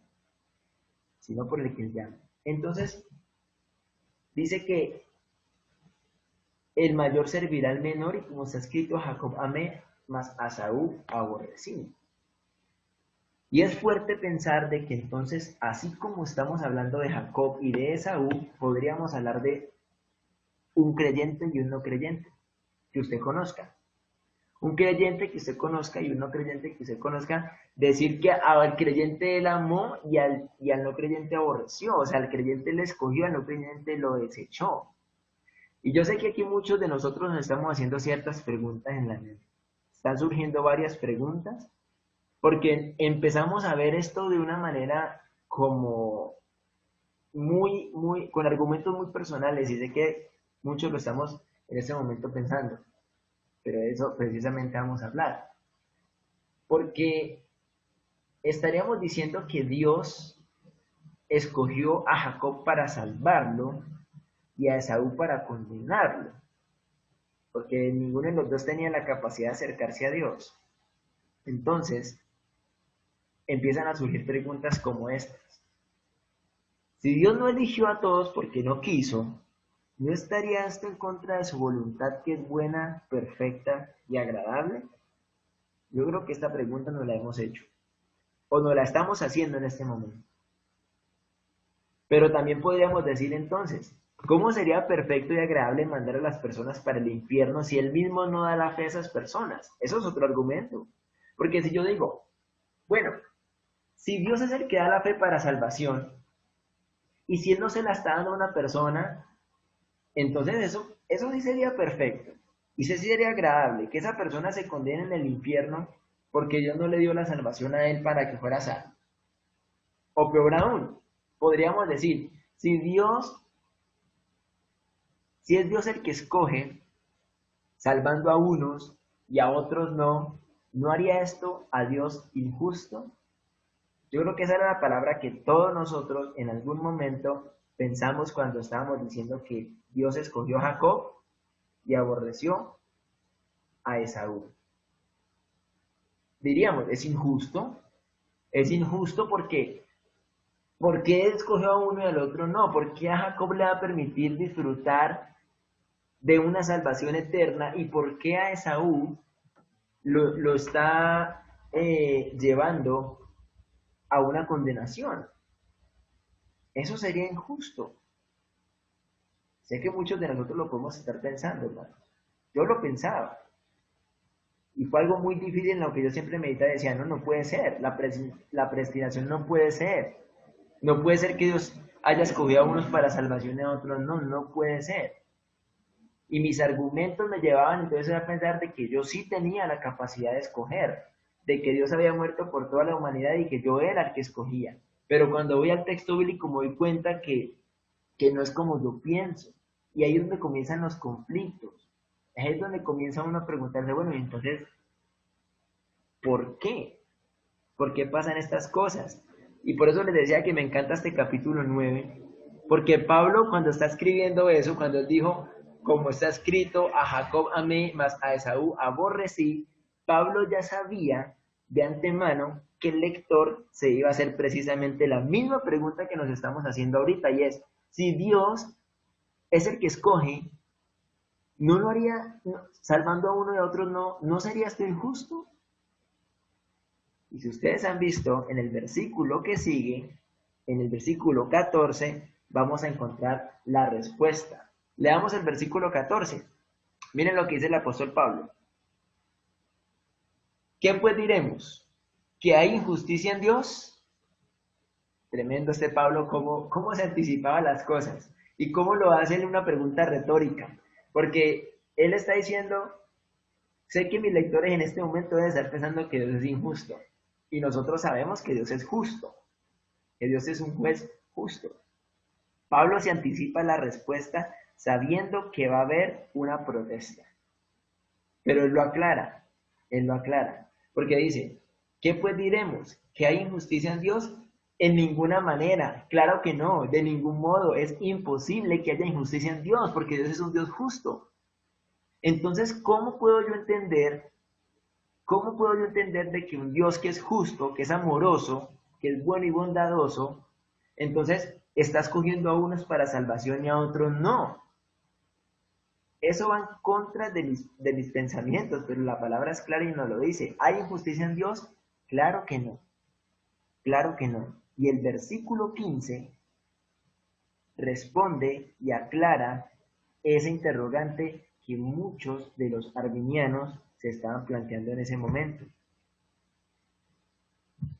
sino por el que él llama. Entonces, dice que el mayor servirá al menor, y como está escrito, Jacob amé, mas a Esaú aborrecí. Y es fuerte pensar de que entonces, así como estamos hablando de Jacob y de Esaú, podríamos hablar de un creyente y un no creyente que usted conozca. Un creyente que usted conozca y un no creyente que usted conozca, decir que al creyente él amó y al no creyente aborreció, o sea, al creyente le escogió, al no creyente lo desechó. Y yo sé que aquí muchos de nosotros nos estamos haciendo ciertas preguntas en la mente. Están surgiendo varias preguntas, porque empezamos a ver esto de una manera como con argumentos muy personales, y sé que muchos lo estamos en este momento pensando, pero de eso precisamente vamos a hablar. Porque estaríamos diciendo que Dios escogió a Jacob para salvarlo y a Esaú para condenarlo, porque ninguno de los dos tenía la capacidad de acercarse a Dios. Entonces, empiezan a surgir preguntas como estas. Si Dios no eligió a todos porque no quiso, ¿no estaría esto en contra de su voluntad, que es buena, perfecta y agradable? Yo creo que esta pregunta nos la hemos hecho, o nos la estamos haciendo en este momento. Pero también podríamos decir entonces, ¿cómo sería perfecto y agradable mandar a las personas para el infierno si Él mismo no da la fe a esas personas? Eso es otro argumento. Porque si yo digo, bueno, si Dios es el que da la fe para salvación, y si Él no se la está dando a una persona, entonces eso sí sería perfecto. Y sí sería agradable, que esa persona se condene en el infierno porque Dios no le dio la salvación a él para que fuera salvo. O peor aún, podríamos decir, si es Dios el que escoge, salvando a unos y a otros no, ¿no haría esto a Dios injusto? Yo creo que esa era la palabra que todos nosotros en algún momento pensamos cuando estábamos diciendo que Dios escogió a Jacob y aborreció a Esaú. Diríamos, es injusto porque ¿por qué escogió a uno y al otro no? ¿Por qué a Jacob le va a permitir disfrutar de una salvación eterna y por qué a Esaú lo está llevando a una condenación? Eso sería injusto. Sé que muchos de nosotros lo podemos estar pensando, hermano. Yo lo pensaba. Y fue algo muy difícil en lo que yo siempre meditaba y decía, no puede ser. La predestinación no puede ser. No puede ser que Dios haya escogido a unos para salvación y a otros no puede ser. Y mis argumentos me llevaban entonces a pensar de que yo sí tenía la capacidad de escoger, de que Dios había muerto por toda la humanidad y que yo era el que escogía. Pero cuando voy al texto bíblico me doy cuenta que no es como yo pienso. Y ahí es donde comienzan los conflictos. Ahí es donde comienza uno a preguntarse, bueno, y entonces, ¿por qué? ¿Por qué pasan estas cosas? Y por eso les decía que me encanta este capítulo 9, porque Pablo cuando está escribiendo eso, cuando él dijo, como está escrito, a Jacob amé, mas a Esaú aborrecí, Pablo ya sabía de antemano que el lector se iba a hacer precisamente la misma pregunta que nos estamos haciendo ahorita, y es, si Dios es el que escoge, ¿no lo haría, salvando a uno y a otro, no sería esto injusto? Y si ustedes han visto en el versículo que sigue, en el versículo 14, vamos a encontrar la respuesta. Leamos el versículo 14. Miren lo que dice el apóstol Pablo. ¿Qué pues diremos? ¿Que hay injusticia en Dios? Tremendo este Pablo, cómo se anticipaba las cosas y cómo lo hace en una pregunta retórica. Porque él está diciendo, sé que mis lectores en este momento deben estar pensando que Dios es injusto. Y nosotros sabemos que Dios es justo, que Dios es un juez justo. Pablo se anticipa la respuesta sabiendo que va a haber una protesta. Pero él lo aclara, porque dice, ¿qué pues diremos? ¿Que hay injusticia en Dios? En ninguna manera, claro que no, de ningún modo, es imposible que haya injusticia en Dios, porque Dios es un Dios justo. Entonces, ¿cómo puedo yo entender de que un Dios que es justo, que es amoroso, que es bueno y bondadoso, Entonces, estás cogiendo a unos para salvación y a otros no. Eso va en contra de mis pensamientos, pero la palabra es clara y nos lo dice. ¿Hay injusticia en Dios? Claro que no, claro que no. Y el versículo 15 responde y aclara ese interrogante que muchos de los arminianos se estaban planteando en ese momento.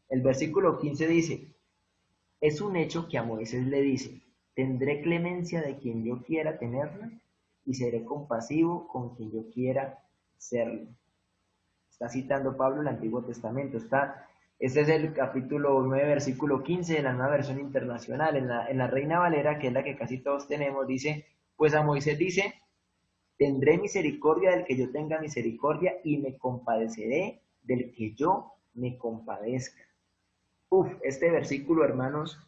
El versículo 15 dice, es un hecho que a Moisés le dice, tendré clemencia de quien yo quiera tenerla y seré compasivo con quien yo quiera serlo. Está citando Pablo el Antiguo Testamento. Este es el capítulo 9, versículo 15 de la Nueva Versión Internacional. En la Reina Valera, que es la que casi todos tenemos, dice, pues a Moisés dice, tendré misericordia del que yo tenga misericordia y me compadeceré del que yo me compadezca. Este versículo, hermanos,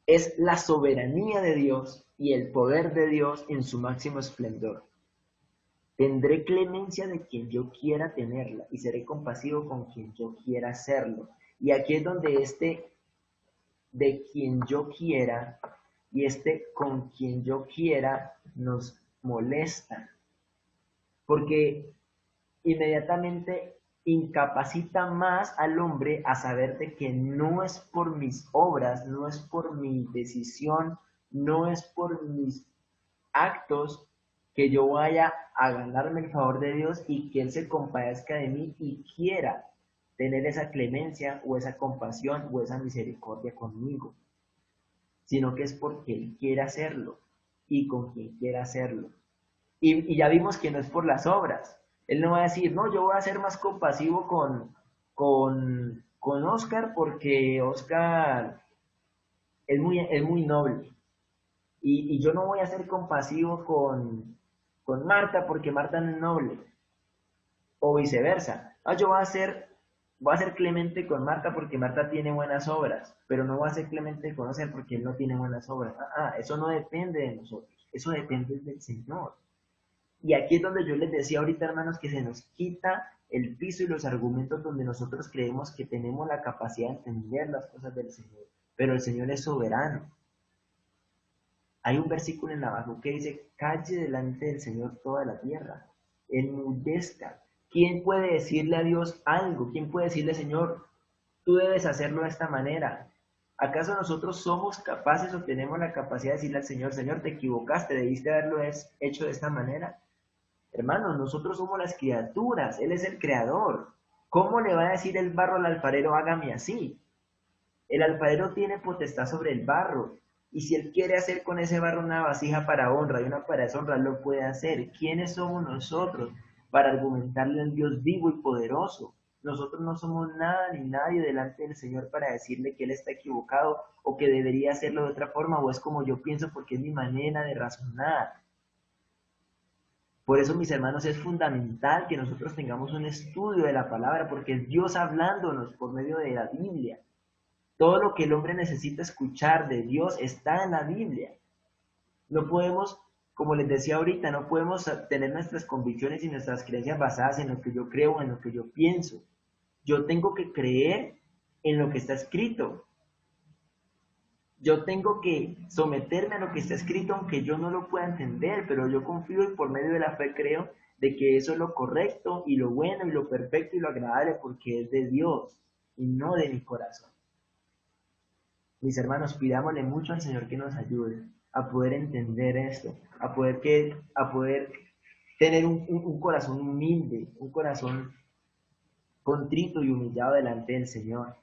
es la soberanía de Dios y el poder de Dios en su máximo esplendor. Tendré clemencia de quien yo quiera tenerla y seré compasivo con quien yo quiera hacerlo. Y aquí es donde de quien yo quiera y con quien yo quiera nos molesta, porque inmediatamente incapacita más al hombre a saber de que no es por mis obras, no es por mi decisión, no es por mis actos que yo vaya a ganarme el favor de Dios y que Él se compadezca de mí y quiera tener esa clemencia o esa compasión o esa misericordia conmigo, sino que es porque Él quiere hacerlo y con quien quiera hacerlo. Y ya vimos que no es por las obras. Él no va a decir, no, yo voy a ser más compasivo con Oscar porque Oscar es muy noble. Y yo no voy a ser compasivo con Marta porque Marta no es noble. O viceversa. Ah, voy a ser clemente con Marta porque Marta tiene buenas obras, pero no voy a ser clemente con Oscar porque él no tiene buenas obras. Eso no depende de nosotros, eso depende del Señor. Y aquí es donde yo les decía ahorita, hermanos, que se nos quita el piso y los argumentos donde nosotros creemos que tenemos la capacidad de entender las cosas del Señor. Pero el Señor es soberano. Hay un versículo en abajo que dice, calle delante del Señor toda la tierra, enmudezca. ¿Quién puede decirle a Dios algo? ¿Quién puede decirle, Señor, tú debes hacerlo de esta manera? ¿Acaso nosotros somos capaces o tenemos la capacidad de decirle al Señor, Señor, te equivocaste, debiste haberlo hecho de esta manera? Hermanos, nosotros somos las criaturas, Él es el creador. ¿Cómo le va a decir el barro al alfarero, hágame así? El alfarero tiene potestad sobre el barro, y si él quiere hacer con ese barro una vasija para honra y una para deshonra, lo puede hacer. ¿Quiénes somos nosotros para argumentarle al Dios vivo y poderoso? Nosotros no somos nada ni nadie delante del Señor para decirle que Él está equivocado o que debería hacerlo de otra forma o es como yo pienso porque es mi manera de razonar. Por eso, mis hermanos, es fundamental que nosotros tengamos un estudio de la palabra porque es Dios hablándonos por medio de la Biblia. Todo lo que el hombre necesita escuchar de Dios está en la Biblia. No podemos, como les decía ahorita, no podemos tener nuestras convicciones y nuestras creencias basadas en lo que yo creo, en lo que yo pienso. Yo tengo que creer en lo que está escrito. Yo tengo que someterme a lo que está escrito, aunque yo no lo pueda entender, pero yo confío y por medio de la fe creo de que eso es lo correcto y lo bueno y lo perfecto y lo agradable porque es de Dios y no de mi corazón. Mis hermanos, pidámosle mucho al Señor que nos ayude a poder entender esto, a poder tener un corazón humilde, un corazón contrito y humillado delante del Señor.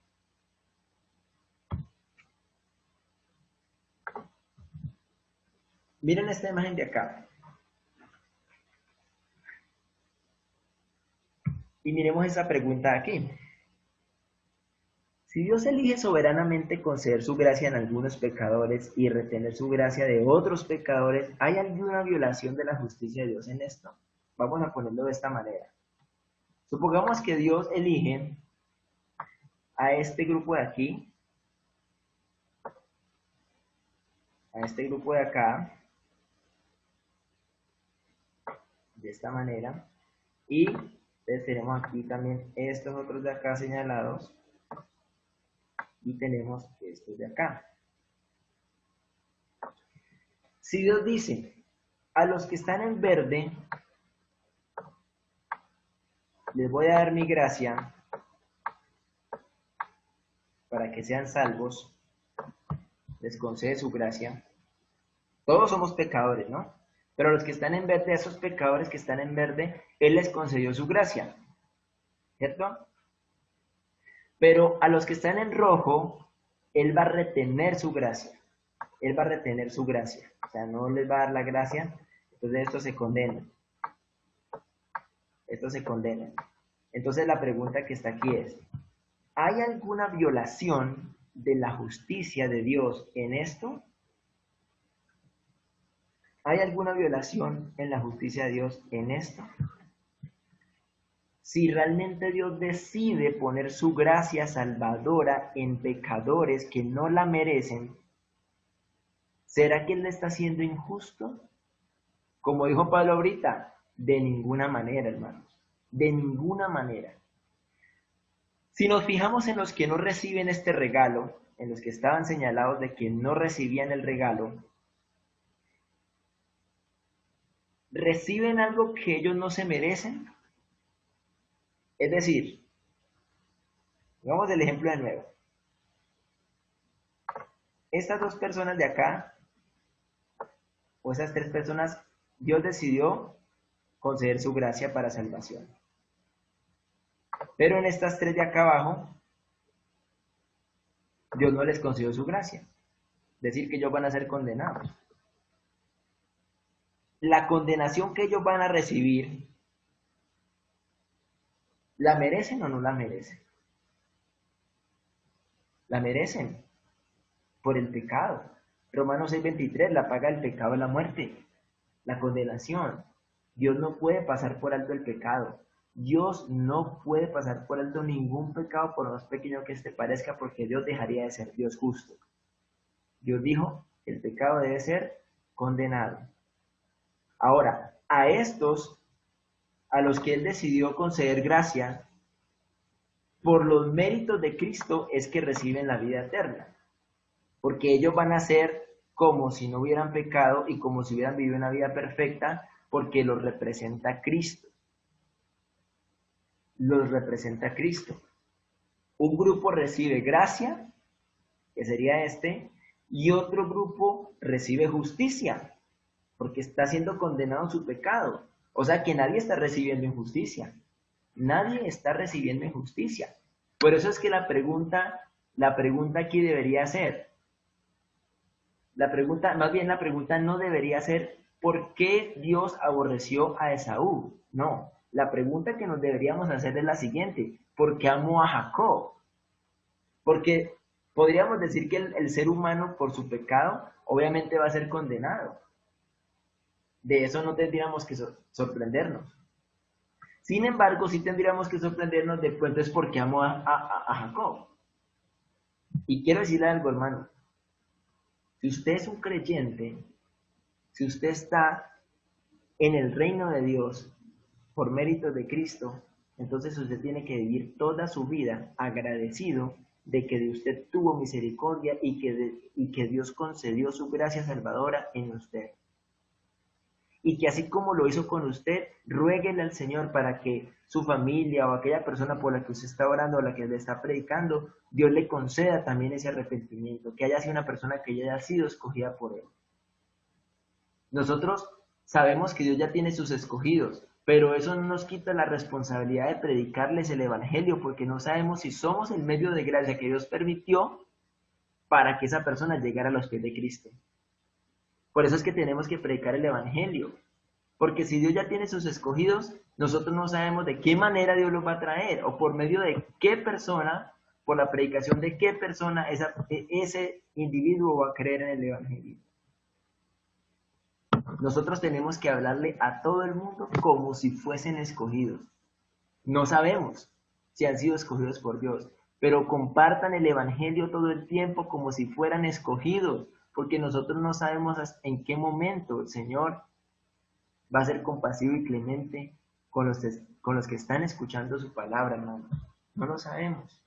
Miren esta imagen de acá. Y miremos esa pregunta aquí. Si Dios elige soberanamente conceder su gracia en algunos pecadores y retener su gracia de otros pecadores, ¿hay alguna violación de la justicia de Dios en esto? Vamos a ponerlo de esta manera. Supongamos que Dios elige a este grupo de aquí, a este grupo de acá, de esta manera, y entonces tenemos aquí también estos otros de acá señalados, y tenemos estos de acá. Si Dios dice, a los que están en verde, les voy a dar mi gracia para que sean salvos, les concede su gracia. Todos somos pecadores, ¿no? Pero a los que están en verde, a esos pecadores que están en verde, Él les concedió su gracia, ¿cierto? Pero a los que están en rojo, Él va a retener su gracia. Él va a retener su gracia. O sea, no les va a dar la gracia, entonces estos se condenan. Estos se condenan. Entonces la pregunta que está aquí es, ¿hay alguna violación de la justicia de Dios en esto? ¿Hay alguna violación en la justicia de Dios en esto? Si realmente Dios decide poner su gracia salvadora en pecadores que no la merecen, ¿será que Él le está siendo injusto? Como dijo Pablo ahorita, de ninguna manera, hermanos, de ninguna manera. Si nos fijamos en los que no reciben este regalo, en los que estaban señalados de que no recibían el regalo, ¿reciben algo que ellos no se merecen? Es decir, vamos el ejemplo de nuevo. Estas dos personas de acá, o esas tres personas, Dios decidió conceder su gracia para salvación. Pero en estas tres de acá abajo, Dios no les concedió su gracia. Es decir, que ellos van a ser condenados. La condenación que ellos van a recibir, ¿la merecen o no la merecen? La merecen por el pecado. Romanos 6:23, la paga del pecado es la muerte, la condenación. Dios no puede pasar por alto el pecado. Dios no puede pasar por alto ningún pecado, por más pequeño que este parezca, porque Dios dejaría de ser Dios justo. Dios dijo, el pecado debe ser condenado. Ahora, a estos, a los que Él decidió conceder gracia, por los méritos de Cristo es que reciben la vida eterna. Porque ellos van a ser como si no hubieran pecado y como si hubieran vivido una vida perfecta, porque los representa Cristo. Los representa Cristo. Un grupo recibe gracia, que sería este, y otro grupo recibe justicia, porque está siendo condenado en su pecado. O sea que nadie está recibiendo injusticia. Nadie está recibiendo injusticia. Por eso es que la pregunta aquí debería ser, más bien la pregunta no debería ser ¿por qué Dios aborreció a Esaú? No, la pregunta que nos deberíamos hacer es la siguiente, ¿por qué amó a Jacob? Porque podríamos decir que el ser humano por su pecado obviamente va a ser condenado. De eso no tendríamos que sorprendernos. Sin embargo, sí tendríamos que sorprendernos de entonces por qué amó a Jacob. Y quiero decirle algo, hermano. Si usted es un creyente, si usted está en el reino de Dios por méritos de Cristo, entonces usted tiene que vivir toda su vida agradecido de que de usted tuvo misericordia y que Dios concedió su gracia salvadora en usted. Y que así como lo hizo con usted, ruéguele al Señor para que su familia o aquella persona por la que usted está orando o la que le está predicando, Dios le conceda también ese arrepentimiento, que haya sido una persona que ya haya sido escogida por Él. Nosotros sabemos que Dios ya tiene sus escogidos, pero eso no nos quita la responsabilidad de predicarles el Evangelio, porque no sabemos si somos el medio de gracia que Dios permitió para que esa persona llegara a los pies de Cristo. Por eso es que tenemos que predicar el Evangelio, porque si Dios ya tiene sus escogidos, nosotros no sabemos de qué manera Dios los va a traer, o por medio de qué persona, por la predicación de qué persona ese individuo va a creer en el Evangelio. Nosotros tenemos que hablarle a todo el mundo como si fuesen escogidos. No sabemos si han sido escogidos por Dios, pero compartan el Evangelio todo el tiempo como si fueran escogidos, porque nosotros no sabemos en qué momento el Señor va a ser compasivo y clemente con los que están escuchando su palabra, hermano. No lo sabemos.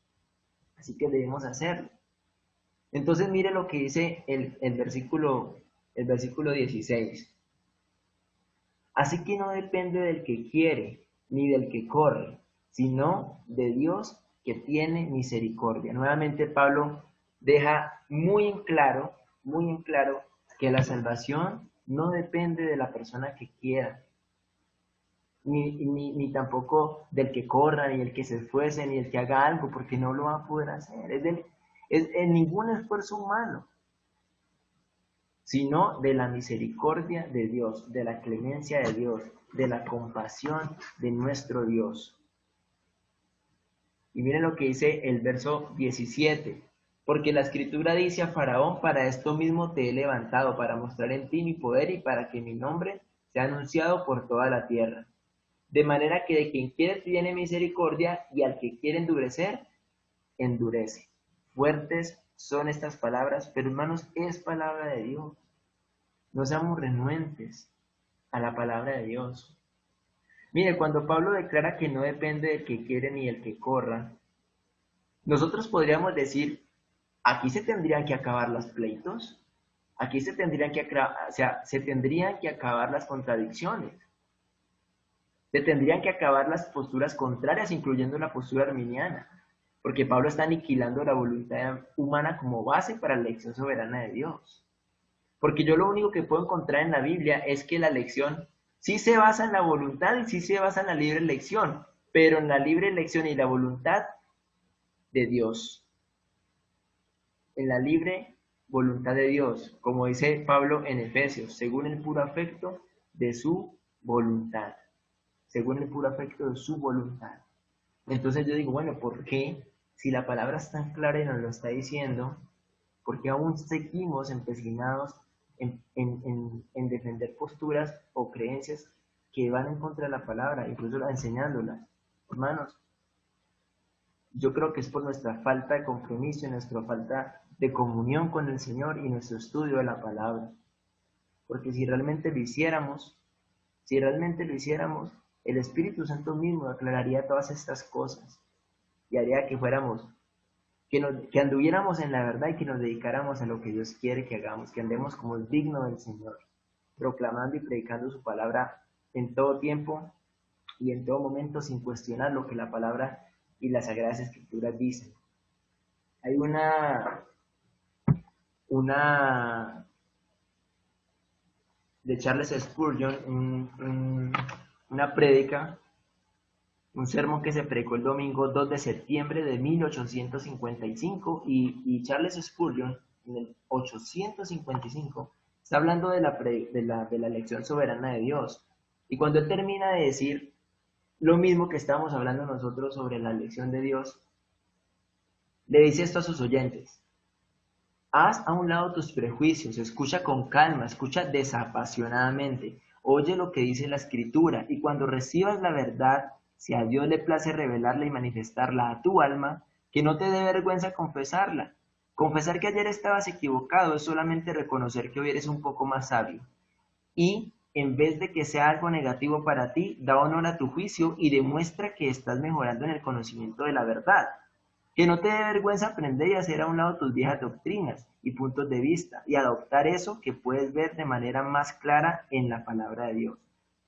Así que debemos hacerlo. Entonces mire lo que dice el versículo 16. Así que no depende del que quiere, ni del que corre, sino de Dios que tiene misericordia. Nuevamente Pablo deja muy en claro que la salvación no depende de la persona que quiera, ni tampoco del que corra, ni el que se esfuerce, ni el que haga algo, porque no lo va a poder hacer. Es en ningún esfuerzo humano, sino de la misericordia de Dios, de la clemencia de Dios, de la compasión de nuestro Dios. Y miren lo que dice el verso 17. Porque la escritura dice a Faraón: para esto mismo te he levantado, para mostrar en ti mi poder y para que mi nombre sea anunciado por toda la tierra. De manera que de quien quiere tiene misericordia, y al que quiere endurecer, endurece. Fuertes son estas palabras, pero hermanos, es palabra de Dios. No seamos renuentes a la palabra de Dios. Mire, cuando Pablo declara que no depende del que quiere ni del que corra, nosotros podríamos decir, aquí se tendrían que acabar los pleitos, aquí se tendrían que acabar las contradicciones, se tendrían que acabar las posturas contrarias, incluyendo la postura arminiana, porque Pablo está aniquilando la voluntad humana como base para la elección soberana de Dios. Porque yo lo único que puedo encontrar en la Biblia es que la elección sí se basa en la voluntad y sí se basa en la libre elección, pero en la libre elección y la voluntad de Dios. En la libre voluntad de Dios, como dice Pablo en Efesios, según el puro afecto de su voluntad. Según el puro afecto de su voluntad. Entonces yo digo, bueno, ¿por qué? Si la palabra es tan clara y nos lo está diciendo, ¿por qué aún seguimos empecinados en defender posturas o creencias que van en contra de la palabra, incluso enseñándolas? Hermanos, yo creo que es por nuestra falta de compromiso y nuestra falta de comunión con el Señor y nuestro estudio de la palabra. Porque si realmente lo hiciéramos, el Espíritu Santo mismo aclararía todas estas cosas y haría que fuéramos, que anduviéramos en la verdad y que nos dedicáramos a lo que Dios quiere que hagamos, que andemos como es digno del Señor, proclamando y predicando su palabra en todo tiempo y en todo momento, sin cuestionar lo que la palabra y las Sagradas Escrituras dicen. Hay una de Charles Spurgeon, una prédica, un sermón que se predicó el domingo 2 de septiembre de 1855, y Charles Spurgeon en el 855 está hablando de la elección soberana de Dios. Y cuando él termina de decir lo mismo que estamos hablando nosotros sobre la elección de Dios, le dice esto a sus oyentes: haz a un lado tus prejuicios, escucha con calma, escucha desapasionadamente, oye lo que dice la Escritura, y cuando recibas la verdad, si a Dios le place revelarla y manifestarla a tu alma, que no te dé vergüenza confesarla. Confesar que ayer estabas equivocado es solamente reconocer que hoy eres un poco más sabio. Y, en vez de que sea algo negativo para ti, da honor a tu juicio y demuestra que estás mejorando en el conocimiento de la verdad. Que no te dé vergüenza aprender y hacer a un lado tus viejas doctrinas y puntos de vista y adoptar eso que puedes ver de manera más clara en la palabra de Dios.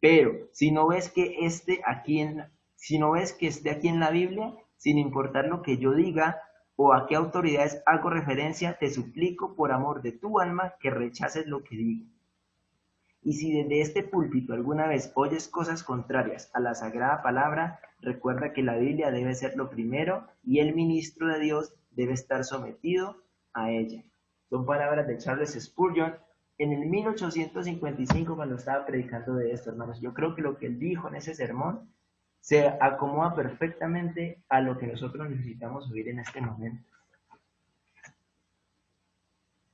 Pero si no ves que esté aquí en la Biblia, sin importar lo que yo diga o a qué autoridades hago referencia, te suplico por amor de tu alma que rechaces lo que digo. Y si desde este púlpito alguna vez oyes cosas contrarias a la sagrada palabra, recuerda que la Biblia debe ser lo primero y el ministro de Dios debe estar sometido a ella. Son palabras de Charles Spurgeon en el 1855 cuando estaba predicando de esto, hermanos. Yo creo que lo que él dijo en ese sermón se acomoda perfectamente a lo que nosotros necesitamos oír en este momento.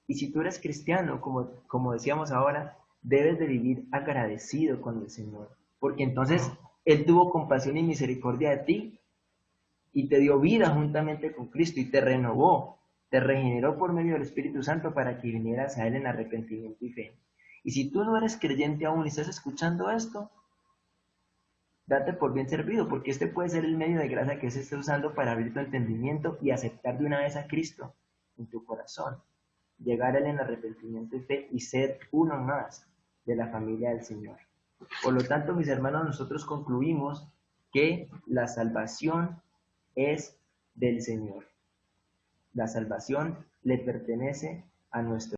Y si tú eres cristiano, como decíamos ahora, debes de vivir agradecido con el Señor, porque entonces Él tuvo compasión y misericordia de ti y te dio vida juntamente con Cristo y te renovó, te regeneró por medio del Espíritu Santo para que vinieras a Él en arrepentimiento y fe. Y si tú no eres creyente aún y estás escuchando esto, date por bien servido, porque este puede ser el medio de gracia que se está usando para abrir tu entendimiento y aceptar de una vez a Cristo en tu corazón, llegar a él en arrepentimiento y fe y ser uno más de la familia del Señor. Por lo tanto, mis hermanos, nosotros concluimos que la salvación es del Señor. La salvación le pertenece a nuestro